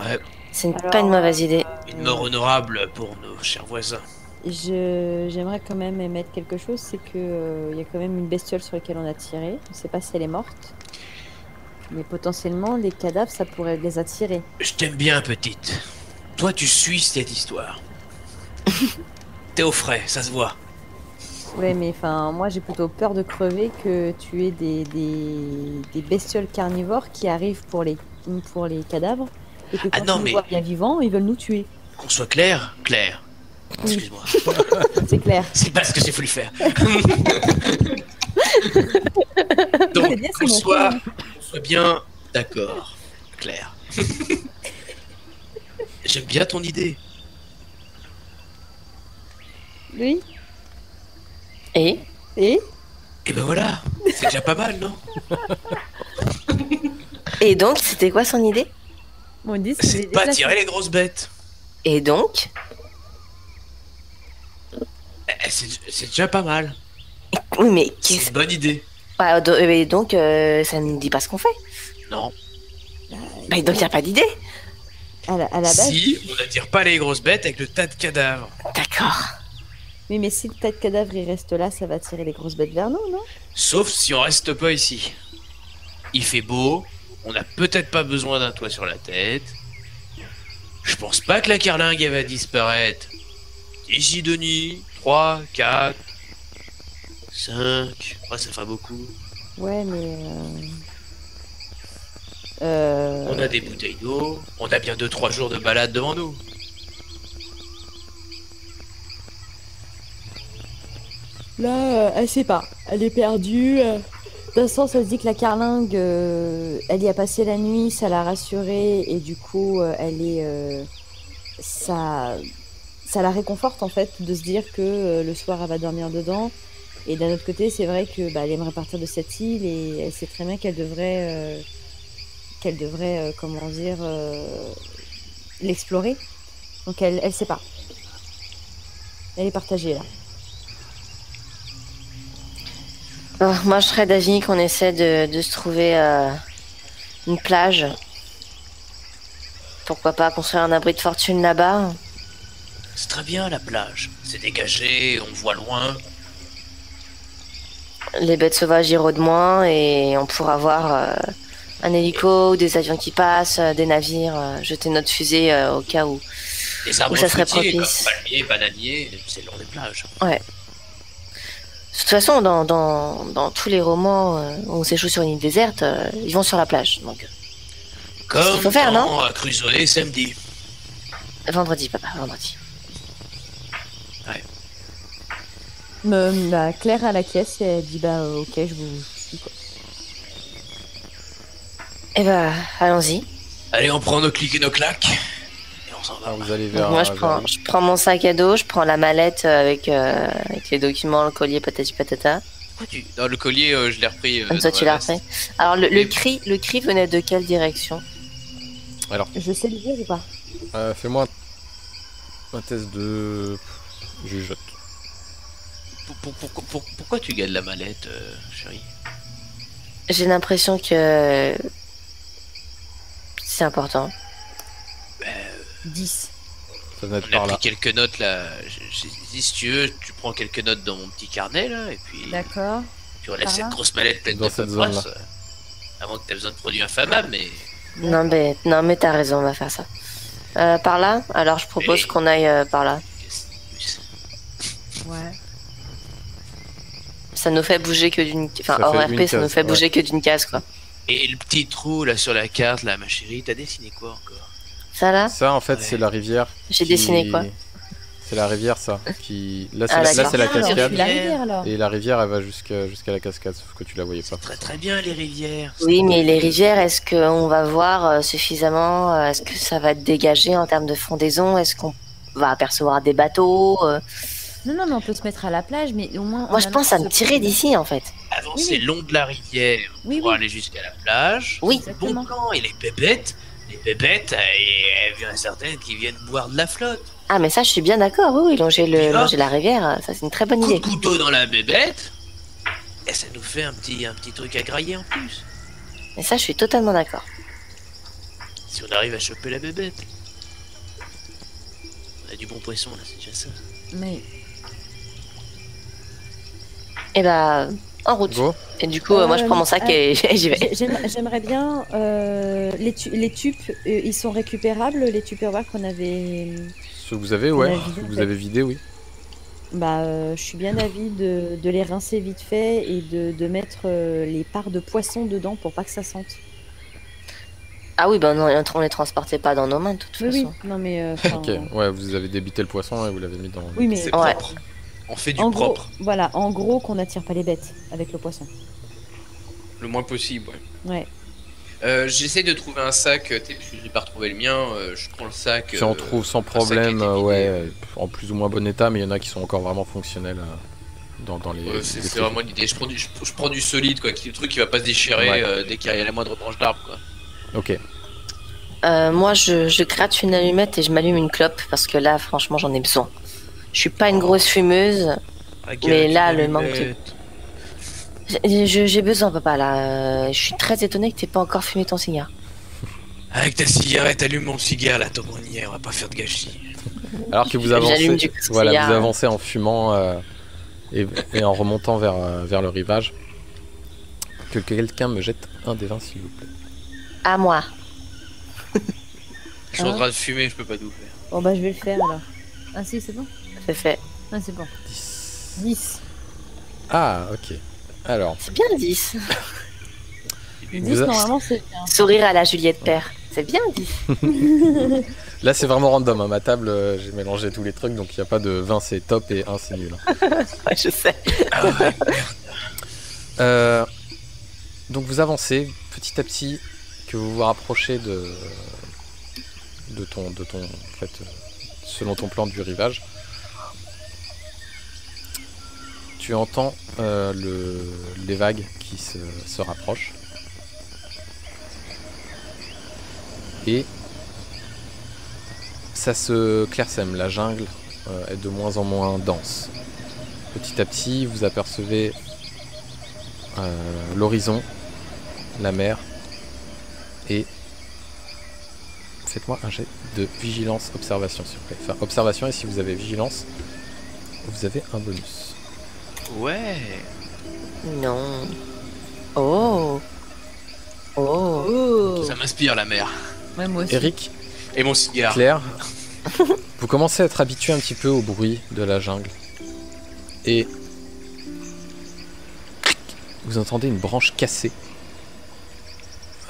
Ouais, C'est Alors, pas une mauvaise idée. une mort honorable pour nos chers voisins. J'aimerais quand même émettre quelque chose, c'est que il y a quand même une bestiole sur laquelle on a tiré. On sait pas si elle est morte. Mais potentiellement, les cadavres, ça pourrait les attirer. Je t'aime bien, petite. Toi, tu suis cette histoire. T'es au frais, ça se voit. Ouais, mais enfin, moi j'ai plutôt peur de crever que tuer des bestioles carnivores qui arrivent pour les cadavres. Et que Ah quand non, ils nous mais- voient bien vivants, ils veulent nous tuer. Qu'on soit clair, Claire. Oui. Excuse-moi. C'est clair. C'est pas ce que j'ai voulu faire. C'est Donc, bien, c'est qu'on mon soit, choix. qu'on soit bien d'accord, Claire. J'aime bien ton idée. Oui. Et Et Et ben voilà, c'est déjà pas mal, non? Et donc, c'était quoi son idée? mon dit C'est de pas tirer les grosses bêtes. Et donc C'est déjà pas mal. Oui, mais C'est qu'est-ce... une bonne idée. Ah, et donc, ça ne dit pas ce qu'on fait. Non. Bah, donc, il a pas d'idée. à la base. Si on n'attire pas les grosses bêtes avec le tas de cadavres. D'accord. Oui, mais si le tas de cadavres il reste là, ça va tirer les grosses bêtes vers nous, non? Sauf si on reste pas ici. Il fait beau, on n'a peut-être pas besoin d'un toit sur la tête. Je pense pas que la carlingue elle va disparaître. D'ici de nuit, 3, 4, 5. Ouais, ça fait beaucoup. Ouais, mais. On a des bouteilles d'eau, on a bien 2-3 jours de balade devant nous. Là, elle sait pas. Elle est perdue. De toute façon, ça se dit que la carlingue, elle y a passé la nuit, ça l'a rassurée, et du coup, elle est. Ça. ça la réconforte en fait de se dire que le soir elle va dormir dedans. Et d'un autre côté, c'est vrai que elle aimerait partir de cette île et elle sait très bien qu'elle devrait comment dire, l'explorer. Donc elle sait pas. Elle est partagée là. Moi, je serais d'avis qu'on essaie de se trouver une plage. Pourquoi pas construire un abri de fortune là-bas? C'est très bien la plage. C'est dégagé, on voit loin. Les bêtes sauvages y rôdent moins et on pourra voir un hélico ou des avions qui passent, des navires, jeter notre fusée au cas où. Les arbres ça serait fruitiers, propice. comme palmiers, bananiers, c'est le long des plages. Ouais. De toute façon, dans tous les romans où on s'échoue sur une île déserte, ils vont sur la plage. Donc, Comme qu'il faut faire, non à Crusoe samedi. vendredi, papa, vendredi. Claire à la caisse et elle dit ok, je vous suis quoi. Eh bah, allons-y. Allez, on prend nos clics et nos claques. Et on s'en va. Alors, vous allez Donc vers. moi, je vers- prends mon sac à dos, je prends la mallette avec les documents, le collier, patati patata. Pourquoi tu... Non, le collier, je l'ai repris. Comme ça, dans tu la l'as veste. repris. Alors, le Et- cri venait de quelle direction? Je sais le dire ou pas? Fais-moi un test de. Jugeote. Pourquoi tu gardes la mallette, chérie? J'ai l'impression que c'est important. 10. Ça venait de On a par pris là. quelques notes là. J'ai dit, si tu veux, tu prends quelques notes dans mon petit carnet là, et puis D'accord. tu relèves Par cette là grosse mallette pleine Dans de cette paperasse. zone-là. Avant que t'aies besoin de produits infammables, mais. Non, mais t'as raison, on va faire ça. Par là? Alors, je propose Mais- qu'on aille par là. Ouais. Ça nous fait bouger que d'une... Enfin, Ça hors fait RP, une ça nous case, fait ouais. bouger que d'une case, quoi. Et le petit trou là sur la carte là, ma chérie, t'as dessiné quoi encore? Ça, là? Ça, en fait, Ouais. c'est la rivière. J'ai qui- dessiné quoi? C'est la rivière, ça. Qui... Là, c'est Ah, là, d'accord. c'est la Alors, je cascade. suis la rivière alors. Et la rivière, elle va jusqu'à la cascade, sauf que tu la voyais pas. Très très bien les rivières. Oui, mais les rivières, est-ce qu'on va voir suffisamment? Est-ce que ça va être dégagé en termes de fondaison? Est-ce qu'on va apercevoir des bateaux? Non, mais on peut se mettre à la plage, mais au moins. Moi, je pense à me tirer d'ici, en fait. Avancer Oui. le long de la rivière Oui, pour oui. aller jusqu'à la plage. Oui. Bon Exactement. plan. Et les pépettes, il y en a certaines qui viennent boire de la flotte. Ah, mais ça, je suis bien d'accord. Oui, oui, longer Et hop. la rivière, ça, c'est une très bonne Coup de idée. couteau dans la bébête. Et ça nous fait un petit truc à grailler en plus. Et ça, je suis totalement d'accord. Si on arrive à choper la bébête. On a du bon poisson là, c'est déjà ça. Mais. Et bah, en route. Go. Et du coup, moi, je prends mon sac et j'y vais. J'aimerais bien. Les tubes, ils sont récupérables, les tupperwares qu'on avait. Ce que vous avez, ouais. On a vidé, Ce que en vous fait. avez vidé, oui. Je suis bien d'avis de les rincer vite fait et de mettre les parts de poisson dedans pour pas que ça sente. Ah oui, bah non, on les transportait pas dans nos mains, de toute Oui, oui. façon. Non, mais. Ok, ouais, vous avez débité le poisson et vous l'avez mis dans. Oui, mais. C'est Ouais. propre. On fait du En gros, propre. voilà, en gros qu'on n'attire pas les bêtes avec le poisson. Le moins possible, ouais. Ouais. J'essaie de trouver un sac, tu sais, parce que j'ai pas retrouvé le mien, je prends le sac. Tu en trouves sans un sac qui a problème, été vidé. ouais, en plus ou moins bon état, mais il y en a qui sont encore vraiment fonctionnels dans les. Ouais, c'est les c'est vraiment l'idée. Je prends du solide, quoi, le truc qui va pas se déchirer Ouais. dès qu'il y a la moindre branche d'arbre, quoi. Ok. Moi, je gratte une allumette et je m'allume une clope parce que là, franchement, j'en ai besoin. Je suis pas une grosse fumeuse. Mais là, le manque de- J'ai besoin, papa, là. Je suis très étonnée que t'aies pas encore fumé ton cigare. Avec ta cigarette, allume mon cigare là, tant qu'on y est, on va pas faire de gâchis. Alors que vous J'allume avancez, du voilà, cigare. vous avancez en fumant et en remontant vers le rivage. Que quelqu'un me jette un des 20 s'il vous plaît. À moi. Je suis en train de fumer, je peux pas tout faire. Bon, bah, je vais le faire alors. Ah, si, c'est bon? C'est fait. Ah, c'est bon. 10. 10. Ah, ok. Alors, C'est bien 10. 10, Vous a- normalement, c'est bien. Sourire à la Juliette Père. C'est bien 10. là c'est vraiment random. À ma table, j'ai mélangé tous les trucs, donc il n'y a pas de 20 c'est top et 1 c'est nul. Ouais, je sais. Donc vous avancez petit à petit, que vous vous rapprochez de ton en fait, selon ton plan du rivage. Tu entends les vagues qui se rapprochent. Et ça se clairsème, la jungle est de moins en moins dense. Petit à petit, vous apercevez l'horizon, la mer, et faites-moi un jet de vigilance, observation s'il vous plaît. Enfin, observation, et si vous avez vigilance, vous avez un bonus. Ouais. Non. Oh. Oh. Ça m'inspire la mer. Ouais, moi aussi. Eric, Et mon cigare. Claire, vous commencez à être habitué un petit peu au bruit de la jungle. Et vous entendez une branche cassée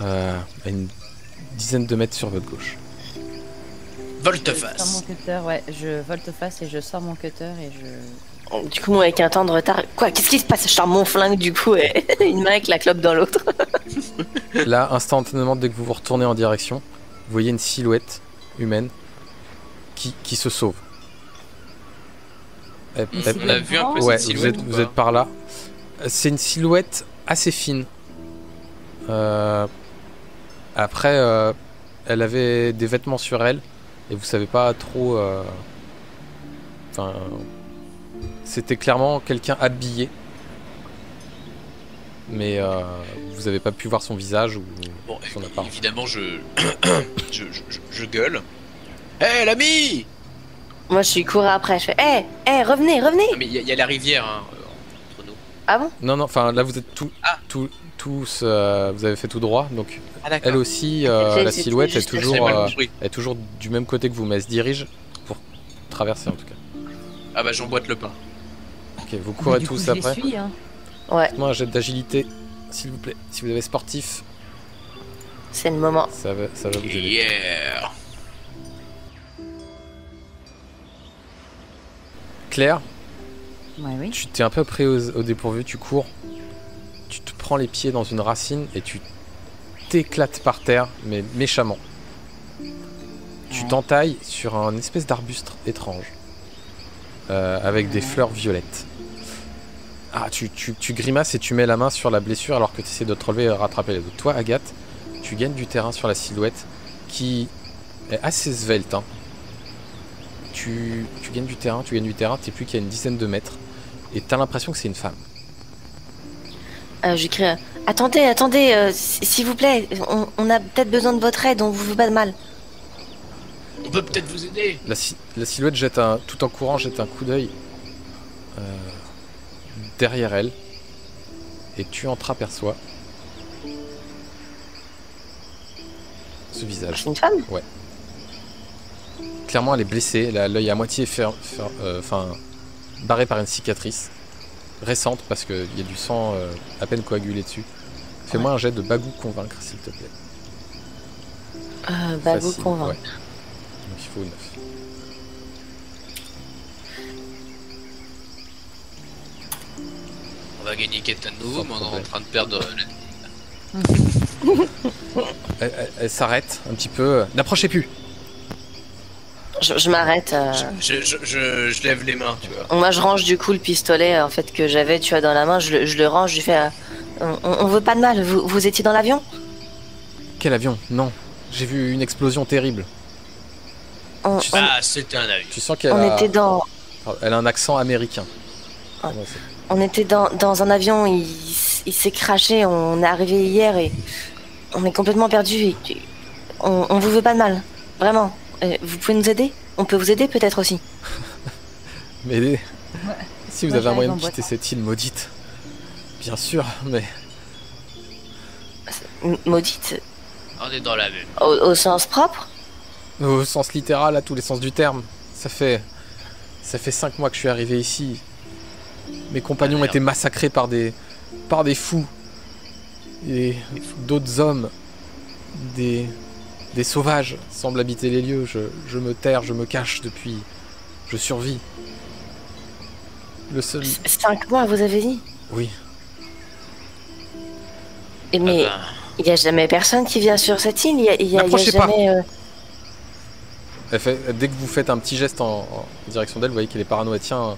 à une dizaine de mètres sur votre gauche. Je sors mon Volte-face. cutter, ouais, je volte-face et je sors mon cutter et je... Du coup, moi, avec un temps de retard. Quoi? Qu'est-ce qui se passe? Je sors mon flingue, du coup, et une main avec la clope dans l'autre. Là, instantanément, dès que vous vous retournez en direction, vous voyez une silhouette humaine qui se sauve. On a vu un peu Ouais, cette silhouette. vous êtes par là. C'est une silhouette assez fine. Après, elle avait des vêtements sur elle et vous savez pas trop. Enfin, c'était clairement quelqu'un habillé, mais vous avez pas pu voir son visage ou Bon, son apparence. évidemment, je gueule. Hé, l'ami! Moi, je suis couru après. Je fais hé, revenez. Non, mais il y a la rivière hein, entre nous. Ah bon? Non, enfin là vous êtes Ah. tous, vous avez fait tout droit, donc Ah, d'accord. elle aussi, C'était la silhouette est juste la toujours, J'ai mal compris. est toujours du même côté que vous, mais elle se dirige pour traverser en tout cas. Ah bah j'emboîte le pain. Ok, vous courez Du coup, tous je les après. suis, hein. Ouais, Faites-moi un jet d'agilité, s'il vous plaît. Si vous avez sportif, c'est le moment. ça va vous aider. Yeah! Claire, Ouais, oui. tu t'es un peu pris au dépourvu, tu cours, tu te prends les pieds dans une racine et tu t'éclates par terre, mais méchamment. Tu Ouais. t'entailles sur un espèce d'arbuste étrange, avec des fleurs violettes. Ah, tu grimaces et tu mets la main sur la blessure alors que tu essaies de te relever et de rattraper les autres. Toi, Agathe, tu gagnes du terrain sur la silhouette qui est assez svelte. Hein. Tu gagnes du terrain, t'es plus qu'à une dizaine de mètres et t'as l'impression que c'est une femme. Je crie attendez, s'il vous plaît, on a peut-être besoin de votre aide, on vous veut pas de mal. On peut peut-être vous aider. La silhouette tout en courant jette un coup d'œil derrière elle et tu entreaperçois ce visage. C'est une femme? Clairement, elle est blessée, elle a l'œil à moitié barré par une cicatrice récente parce qu'il y a du sang à peine coagulé dessus. Fais-moi un jet de bagou convaincre, s'il te plaît. Bah, vous Facile, convaincre. ouais. Donc il faut 9. On va gagner quelqu'un de nouveau, Sans mais on est en problème. train de perdre Elle s'arrête un petit peu. N'approchez plus. Je m'arrête. Je lève les mains, tu vois. Moi, je range du coup le pistolet en fait que j'avais, tu vois, dans la main. Je le range. Je lui fais. On veut pas de mal. Vous étiez dans l'avion? Quel avion? Non. J'ai vu une explosion terrible. On, Tu- on- Ah, c'était un avion. Tu sens qu'elle on a... était dans. Elle a un accent américain. Ah. Comment c'est On était dans un avion. Il s'est craché. On est arrivé hier et on est complètement perdu. On vous veut pas de mal. Vraiment. Vous pouvez nous aider? On peut vous aider peut-être aussi. Mais si vous Moi, avez un moyen de j'arrive en quitter cette île maudite, bien sûr, mais Maudite. On est dans la même. Au sens propre? au sens littéral, à tous les sens du terme. Ça fait 5 mois que je suis arrivé ici. Mes compagnons merde. étaient massacrés par des fous et d'autres hommes, des sauvages semblent habiter les lieux. Je me terre, je me cache depuis. Je survis. Le seul. 5 mois, vous avez dit? Oui. Et mais Ah il y a jamais personne qui vient sur cette île. Il y a N'approchez pas. jamais. Dès que vous faites un petit geste en direction d'elle, vous voyez qu'elle est parano. Elle tient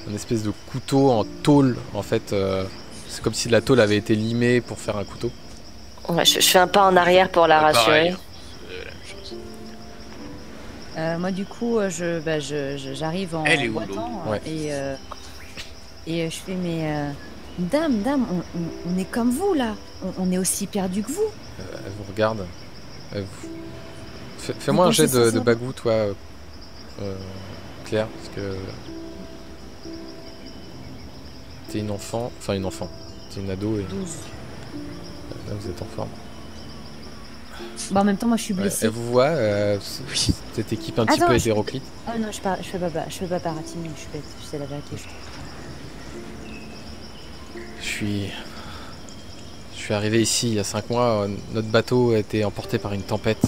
un espèce de couteau en tôle, en fait. C'est comme si la tôle avait été limée pour faire un couteau. Ouais, je fais un pas en arrière pour la rassurer. Pareil, c'est la même chose. Moi, du coup, j'arrive en Elle est où, boitant, Ouais. et je fais dame, on est comme vous là. On est aussi perdus que vous. Elle vous regarde. Fais-moi un pensez jet de ça bagou, toi, Claire, parce que... T'es une enfant... Enfin, une enfant. T'es une ado et 12. là, vous êtes en forme. Bah, en même temps, moi, je suis Ouais, blessée. elle vous voit, cette équipe un petit Attends, peu je- hétéroclite. Ah non, je fais pas paratine, je suis bête, c'est la vérité. Je suis arrivé ici il y a 5 mois, notre bateau a été emporté par une tempête.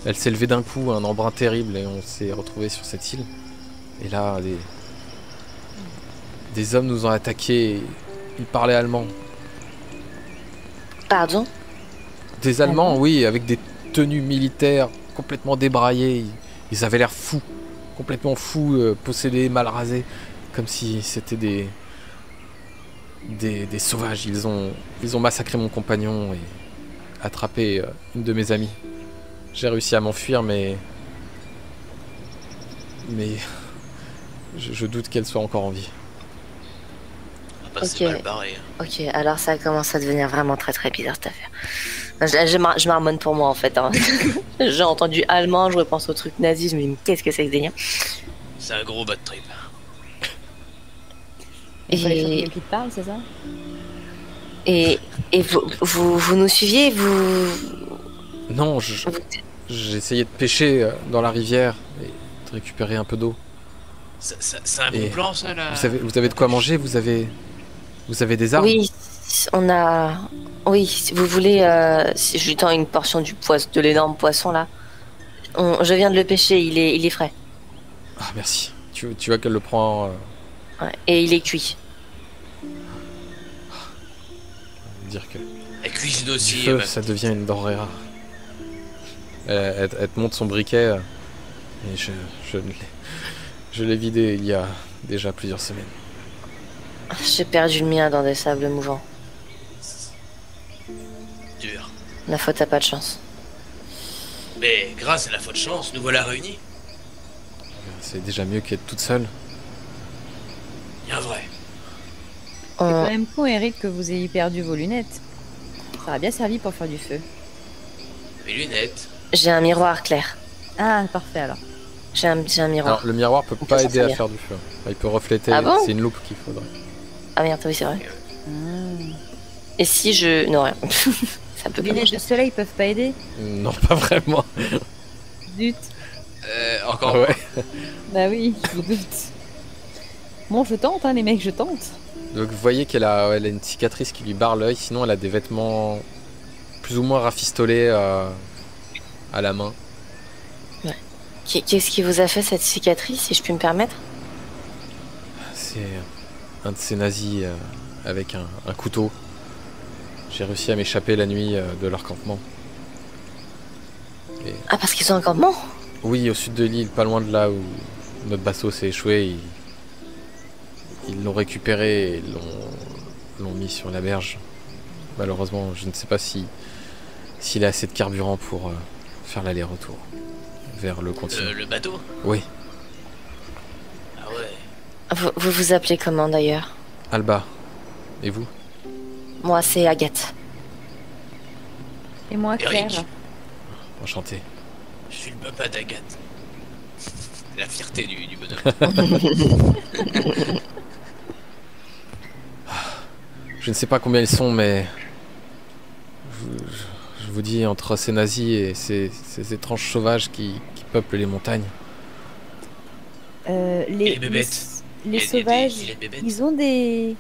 Elle s'est levée d'un coup, un embrun terrible, et on s'est retrouvé sur cette île. Et là, des hommes nous ont attaqués, et ils parlaient allemand. Pardon? Des Allemands, oui, avec des tenues militaires complètement débraillées. Ils avaient l'air fous, complètement fous, possédés, mal rasés, comme si c'était des sauvages. Ils ont massacré mon compagnon et attrapé une de mes amies. J'ai réussi à m'enfuir, mais je doute qu'elle soit encore en vie. Ah bah, c'est Ok. mal barré. Hein. Ok, alors ça commence à devenir vraiment très très bizarre cette affaire. Je marmonne pour moi en fait. Hein. J'ai entendu allemand, je repense au truc nazi, je me dis mais qu'est-ce que c'est que ce délire? C'est un gros bad trip. Il fallait Et- chercher quelqu'un qui te parle, c'est ça? Et vous nous suiviez, vous... Non, j'ai essayé de pêcher dans la rivière et de récupérer un peu d'eau. C'est un bon Et plan, ça, là. Vous avez de quoi manger? Vous avez des armes? Oui, on a... Oui, si vous voulez, si je lui tends une portion de l'énorme poisson là. Je viens de le pêcher, il est frais. Ah, merci. Tu vois qu'elle le prend... Ouais, et il est cuit. dire que La cuisine du aussi. feu, bah, ça devient une denrée rare. Elle te montre son briquet et je l'ai vidé il y a déjà plusieurs semaines. J'ai perdu le mien dans des sables mouvants. dur. La faute à pas de chance. Mais grâce à la faute de chance, nous voilà réunis. C'est déjà mieux qu'être toute seule. Bien vrai. C'est quand On... même con, Eric, que vous ayez perdu vos lunettes. Ça a bien servi pour faire du feu. Mes lunettes. J'ai un miroir, Claire. Ah, parfait alors. J'ai un miroir. Alors le miroir peut On pas peut s'en aider à servir. faire du feu. Enfin, il peut refléter, Ah bon c'est une loupe qu'il faudrait. Ah merde, oui, c'est vrai. Ah. Et si je... Non, rien. Ça peut Les pas lunettes marcher. de soleil peuvent pas aider. Non, pas vraiment. Zut. Encore. Ah ouais. Bah oui, je me doute. Bon, je tente, hein, les mecs, je tente. Donc vous voyez qu'elle a une cicatrice qui lui barre l'œil, sinon elle a des vêtements plus ou moins rafistolés à la main. Qu'est-ce qui vous a fait cette cicatrice, si je puis me permettre? C'est un de ces nazis avec un couteau. J'ai réussi à m'échapper la nuit de leur campement. Ah, parce qu'ils ont un campement? Oui, au sud de l'île, pas loin de là où notre bateau s'est échoué. Ils l'ont récupéré et l'ont mis sur la berge. Malheureusement, je ne sais pas s'il a assez de carburant pour faire l'aller-retour vers le continent. Le bateau. Oui, Ah ouais. Vous vous appelez comment d'ailleurs? Alba. Et vous? Moi, c'est Agathe. Et moi, Eric. Claire. Enchanté. Je suis le papa d'Agathe. La fierté du bonhomme. Je ne sais pas combien ils sont, mais je vous dis, entre ces nazis et ces étranges sauvages qui peuplent les montagnes, les bébêtes. Les Il y a sauvages, des bébêtes. ils ont des...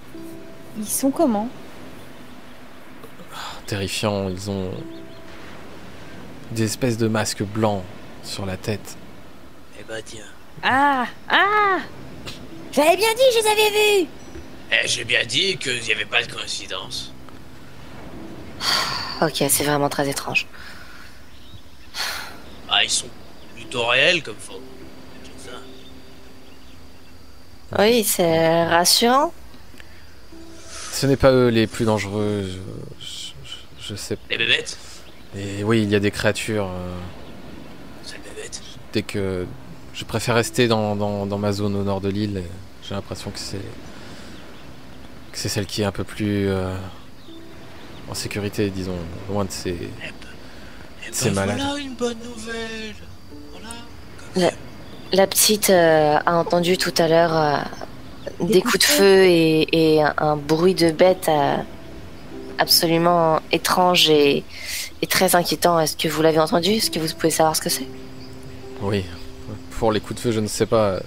Ils sont comment? terrifiants, ils ont des espèces de masques blancs sur la tête. Eh bah tiens. Ah! Ah! J'avais bien dit, je les avais vus! J'ai bien dit qu'il n'y avait pas de coïncidence. Ok, c'est vraiment très étrange. Ah, ils sont une plutôt réel comme fantôme. C'est ça. Oui, c'est rassurant. Ce n'est pas eux les plus dangereux, je sais. Les bébêtes. Et oui, il y a des créatures. Sale bébête. Dès que je préfère rester dans ma zone au nord de l'île, et j'ai l'impression que c'est celle qui est un peu plus en sécurité, disons, loin de ces. C'est malade. Voilà une bonne nouvelle. Voilà. La petite a entendu tout à l'heure des coups de feu et un bruit de bête absolument étrange et très inquiétant. Est-ce que vous l'avez entendu? Est-ce que vous pouvez savoir ce que c'est? Oui. Pour les coups de feu, je ne sais pas.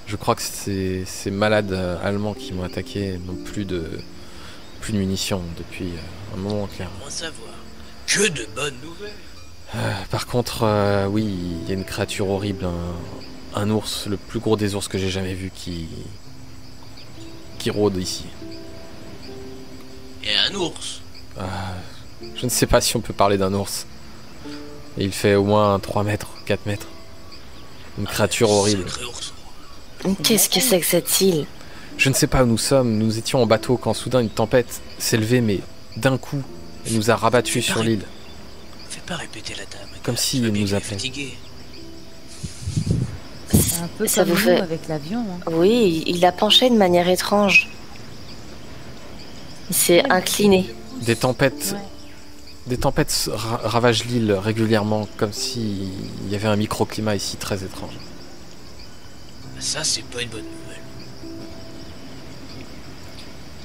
Je crois que c'est ces malades allemands qui m'ont attaqué n'ont plus de munitions depuis un moment, clairement. Comment savoir? Que de bonnes nouvelles. Par contre, oui, il y a une créature horrible, un ours, le plus gros des ours que j'ai jamais vu qui rôde ici. Et un ours. Je ne sais pas si on peut parler d'un ours. Et il fait au moins 3 mètres, 4 mètres. Une créature horrible. Sacré ours. Qu'est-ce que c'est que cette île? Je ne sais pas où nous sommes. Nous étions en bateau quand soudain une tempête s'est levée, mais d'un coup, elle nous a rabattus sur l'île. Fais pas répéter la dame. Comme si elle nous appelait. Fatigué. C'est un peu Ça comme vous nous fait- avec l'avion. Hein. Oui, il a penché de manière étrange. Il s'est incliné. Des tempêtes, Ouais. ravagent l'île régulièrement, comme s'il y avait un microclimat ici très étrange. Ça, c'est pas une bonne nouvelle.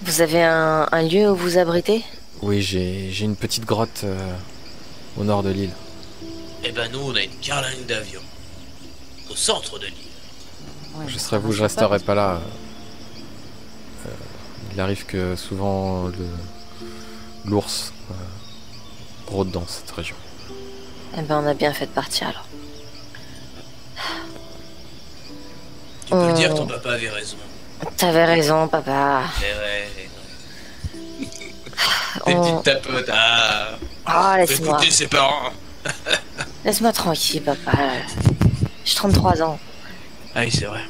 Vous avez un lieu où vous abritez? Oui, j'ai une petite grotte au nord de l'île. Eh ben, nous, on a une carlingue d'avion. Au centre de l'île. Ouais, Je ça serais vous, je rassure pas resterai parce pas là. Il arrive que souvent l'ours rôde dans cette région. Eh ben, on a bien fait de partir alors. Tu peux le dire, ton papa avait raison. T'avais raison, papa. C'est vrai. On- Des petites tapotes. Ah, Ah, faut laisse-moi. écouter ses parents. Laisse-moi tranquille, papa. J'ai 33 ans. Ah oui, c'est vrai.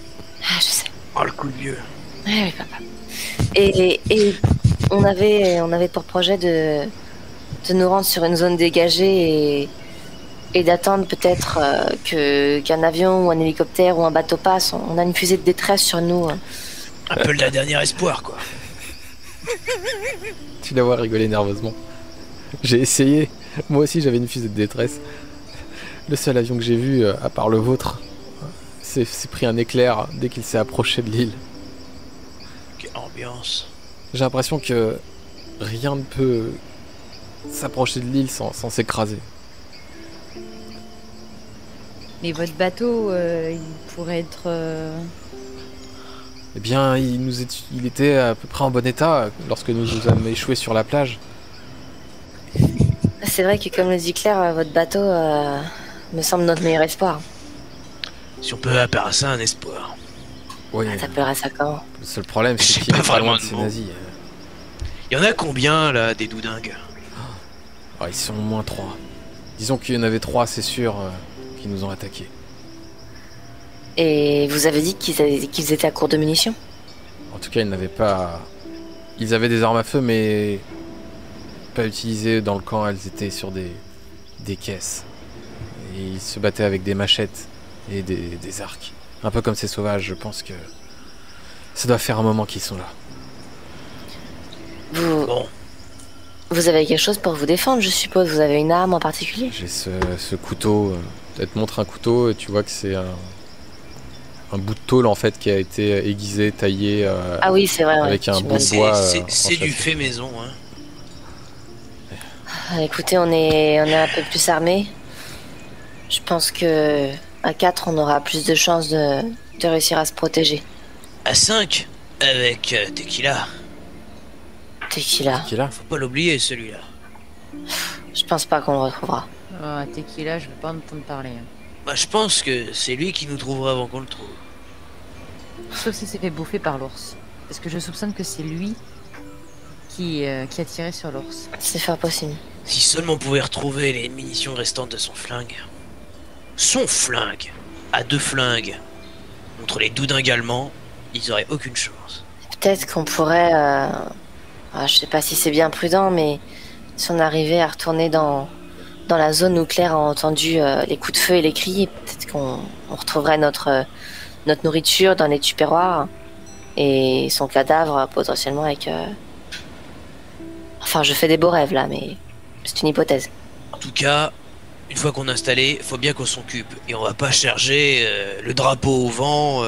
Ah, je sais. Oh, le coup de vieux. Oui, oui, papa. Et on avait pour projet de nous rendre sur une zone dégagée et d'attendre peut-être qu'un avion ou un hélicoptère ou un bateau passe. On a une fusée de détresse sur nous. Un peu de la dernière espoir, quoi. Tu la vois rigoler nerveusement. J'ai essayé. Moi aussi, j'avais une fusée de détresse. Le seul avion que j'ai vu, à part le vôtre, s'est pris un éclair dès qu'il s'est approché de l'île. Quelle ambiance. J'ai l'impression que rien ne peut s'approcher de l'île sans s'écraser. Mais votre bateau, il pourrait être. Eh bien, il était à peu près en bon état lorsque nous avons échoué sur la plage. C'est vrai que, comme le dit Claire, votre bateau me semble notre meilleur espoir. Si on peut appeler ça un espoir. Oui, T'appelleras ça quand? le seul problème, Je c'est sais qu'il pas est pas loin vraiment de de ces mots. nazis. Il y en a combien, là, des doudingues? Ah, ils sont au moins 3. Disons qu'il y en avait 3, c'est sûr, qui nous ont attaqués. Et vous avez dit qu'ils étaient à court de munitions? En tout cas, ils n'avaient pas... Ils avaient des armes à feu, mais pas utilisées dans le camp. Elles étaient sur des caisses. Et ils se battaient avec des machettes et des arcs. Un peu comme ces sauvages, je pense que ça doit faire un moment qu'ils sont là. Bon, Vous avez quelque chose pour vous défendre, je suppose. Vous avez une arme en particulier? J'ai ce couteau. Elle te montre un couteau et tu vois que c'est un bout de tôle en fait qui a été aiguisé, taillé Ah oui, c'est vrai. ouais. avec un Tu bout m'as de dit. bois. c'est du fait maison, hein. Ah, écoutez, on est un peu plus armés. Je pense que à 4, on aura plus de chances de réussir à se protéger. À 5, avec Tequila. Tequila, Qui est là. Faut pas l'oublier, celui-là. je pense pas qu'on le retrouvera. Oh, Tequila, je veux pas entendre parler. Hein. Bah, je pense que c'est lui qui nous trouvera avant qu'on le trouve. Sauf si c'est fait bouffer par l'ours. Parce que je soupçonne que c'est lui qui a tiré sur l'ours. C'est fort possible. Si seulement on pouvait retrouver les munitions restantes de son flingue. son flingue, à 2 flingues, contre les doudingues allemands, ils auraient aucune chance. Peut-être qu'on pourrait... je sais pas si c'est bien prudent, mais si on arrivait à retourner dans la zone où Claire a entendu les coups de feu et les cris, peut-être qu'on retrouverait notre nourriture dans les tupperwares et son cadavre potentiellement avec... Enfin, je fais des beaux rêves là, mais c'est une hypothèse. En tout cas, une fois qu'on est installé, faut bien qu'on s'occupe. Et on va pas charger le drapeau au vent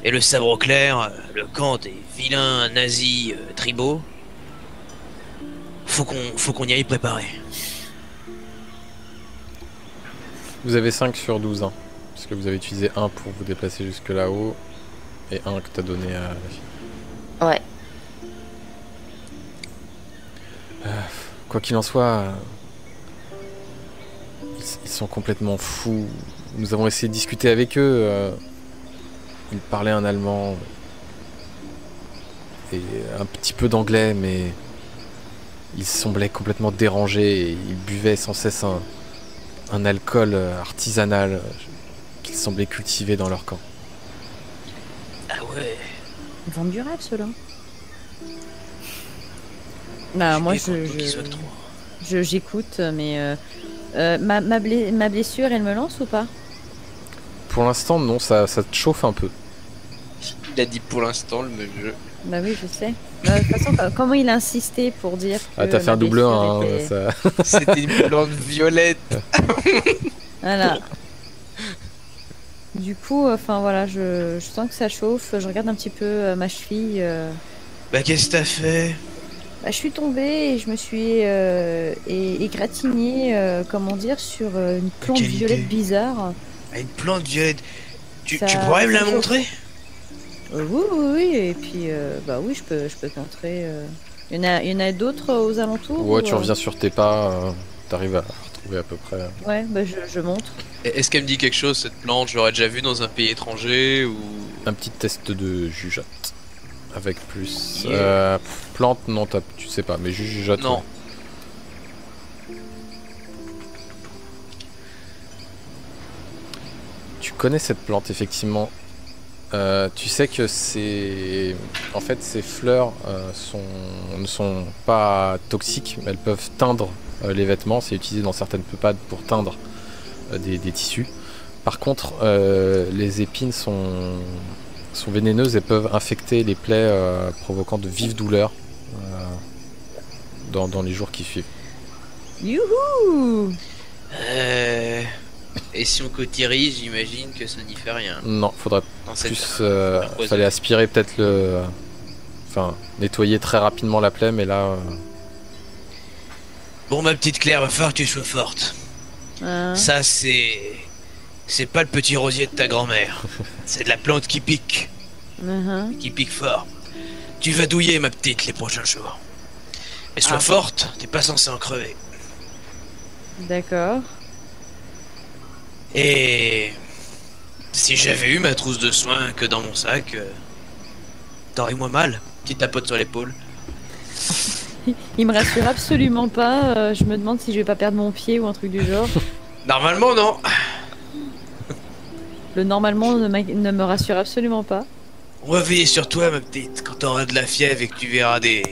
et le sabre au clair, le camp des vilains nazis tribaux. Faut qu'on y aille préparer. Vous avez 5 sur 12, hein, parce que vous avez utilisé 1 pour vous déplacer jusque là-haut, et 1 que t'as donné à la fille. Ouais. Quoi qu'il en soit, ils sont complètement fous. Nous avons essayé de discuter avec eux. Ils parlaient un allemand et un petit peu d'anglais, mais ils semblaient complètement dérangés et ils buvaient sans cesse un alcool artisanal qu'ils semblaient cultiver dans leur camp. Ah ouais. Ils vendent du rêve, ceux-là. Bah, moi, j'écoute, mais ma blessure, elle me lance ou pas? Pour l'instant, non, ça te chauffe un peu. Il a dit pour l'instant le même jeu. Bah oui, je sais. De toute façon, comment il a insisté pour dire que Ah, t'as fait ma un double 1, blessure hein, était- ça... C'était une plante violette. Voilà. Du coup, enfin voilà, je sens que ça chauffe. Je regarde un petit peu ma cheville. Bah qu'est-ce que t'as fait? Bah, je suis tombée et je me suis égratignée, comment dire, sur une plante Quelle violette idée. bizarre. Ah, une plante violette. Tu Ça- pourrais me la ça chauffe. montrer? Oui, oui, oui. Et puis, bah oui, je peux te montrer. Il y en a d'autres aux alentours? Ouais, ou, tu reviens sur tes pas, t'arrives à retrouver à peu près... Ouais, bah je montre. Est-ce qu'elle me dit quelque chose cette plante? Je l'aurais déjà vue dans un pays étranger ou... Un petit test de jugeote. Avec plus... Yeah. Plante, non, tu sais pas, mais jugeote... Non. ouais. Tu connais cette plante, effectivement. Tu sais que c'est... En fait, ces fleurs ne sont pas toxiques, mais elles peuvent teindre les vêtements. C'est utilisé dans certaines peupades pour teindre des tissus. Par contre, les épines sont vénéneuses et peuvent infecter les plaies, provoquant de vives douleurs dans les jours qui suivent. Youhou! Et si on cautérise, j'imagine que ça n'y fait rien. Non, faudrait Dans cette plus... empoisonné. fallait aspirer peut-être Enfin, nettoyer très rapidement la plaie, mais là... Bon ma petite Claire, va falloir que tu sois forte. Hein? Ça c'est pas le petit rosier de ta grand-mère. C'est de la plante qui pique fort. Tu vas douiller ma petite les prochains jours. Mais sois forte, t'es pas censé en crever. D'accord. Et si j'avais eu ma trousse de soins que dans mon sac, t'aurais moins mal. Petite tapote sur l'épaule. Il me rassure absolument pas. Je me demande si je vais pas perdre mon pied ou un truc du genre. Normalement non. Le normalement ne me rassure absolument pas. On va veiller sur toi ma petite. Quand t'auras de la fièvre et que tu verras des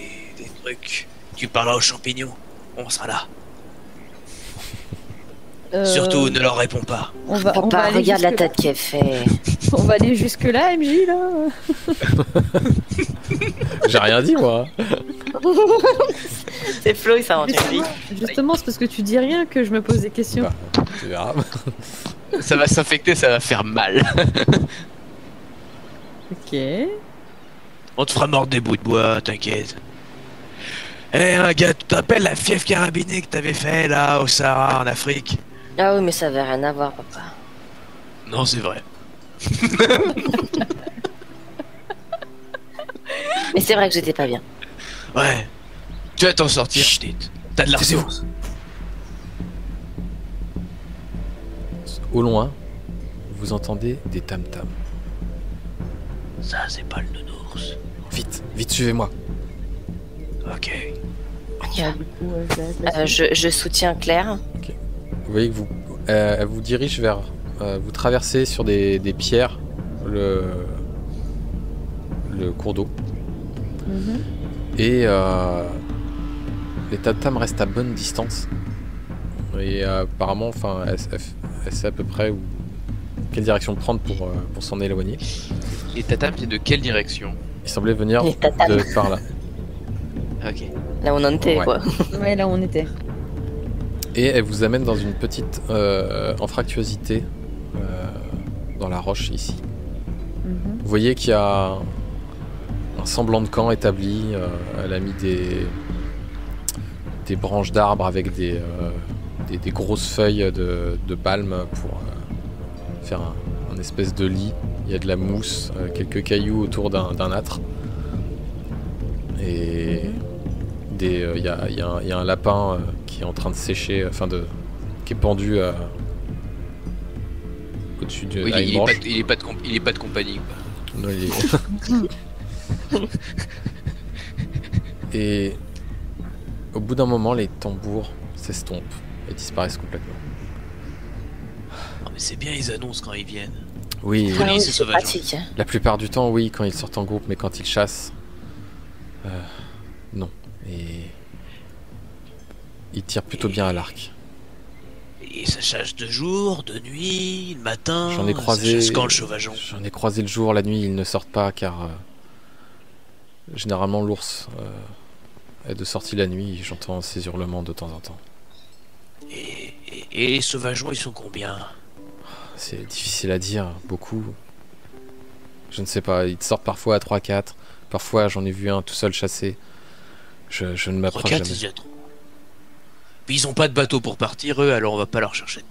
trucs, tu parleras aux champignons. On sera là. Surtout ne leur réponds pas. On va Papa, aller regarde la jusque- tête qu'elle fait. On va aller jusque là, MJ là. J'ai rien dit, moi. C'est Flo, il s'invente une vie. Justement, c'est parce que tu dis rien que je me pose des questions. Bah, tu verras. Ça va s'infecter, ça va faire mal. Ok. On te fera mordre des bouts de bois, t'inquiète. Eh, un gars, tu te rappelles la fièvre carabinée que t'avais fait là au Sahara en Afrique? Ah oui, mais ça avait rien à voir, papa. Non, c'est vrai. Mais c'est vrai que j'étais pas bien. Ouais. Tu vas t'en sortir, petite. T'as de la ressource. Au loin, vous entendez des tam-tams. Ça, c'est pas le nounours. Vite, vite, suivez-moi. Ok. Je soutiens Claire. Vous voyez que Elle vous dirige vers... vous traversez sur des pierres le cours d'eau. Et les tatames restent à bonne distance. Et apparemment, enfin, elle sait à peu près quelle direction prendre pour s'en éloigner. Les tatames, c'est de quelle direction? Il semblait venir Les tatames. de par là. Ok. Là où on en était, Ouais. quoi. Ouais, là où on était. Et elle vous amène dans une petite anfractuosité dans la roche ici. Vous voyez qu'il y a un semblant de camp établi. Elle a mis des branches d'arbres avec des grosses feuilles de palme pour faire un espèce de lit. Il y a de la mousse, quelques cailloux autour d'un âtre. Et il y a un lapin qui est en train de sécher, qui est pendu au-dessus de Oui, à une branche. il est pas de compagnie, quoi. Non, Et au bout d'un moment, les tambours s'estompent et disparaissent complètement. Oh, mais c'est bien, ils annoncent quand ils viennent. Oui, Ah oui, c'est c'est sauvage. pratique. la plupart du temps, oui, quand ils sortent en groupe, mais quand ils chassent, non. Et ils tirent plutôt bien à l'arc. Et ça chasse de jour, de nuit, le matin. J'en ai croisé. Ça chasse quand le sauvageon? J'en ai croisé le jour, la nuit, ils ne sortent pas car généralement l'ours est de sortie la nuit. J'entends ses hurlements de temps en temps. Et les sauvageons, ils sont combien? C'est difficile à dire, beaucoup. Je ne sais pas, ils sortent parfois à 3-4. Parfois j'en ai vu un tout seul chasser. Je ne m'approche 3-4, jamais. c'est déjà trop. Puis ils ont pas de bateau pour partir, eux, alors on va pas leur chercher de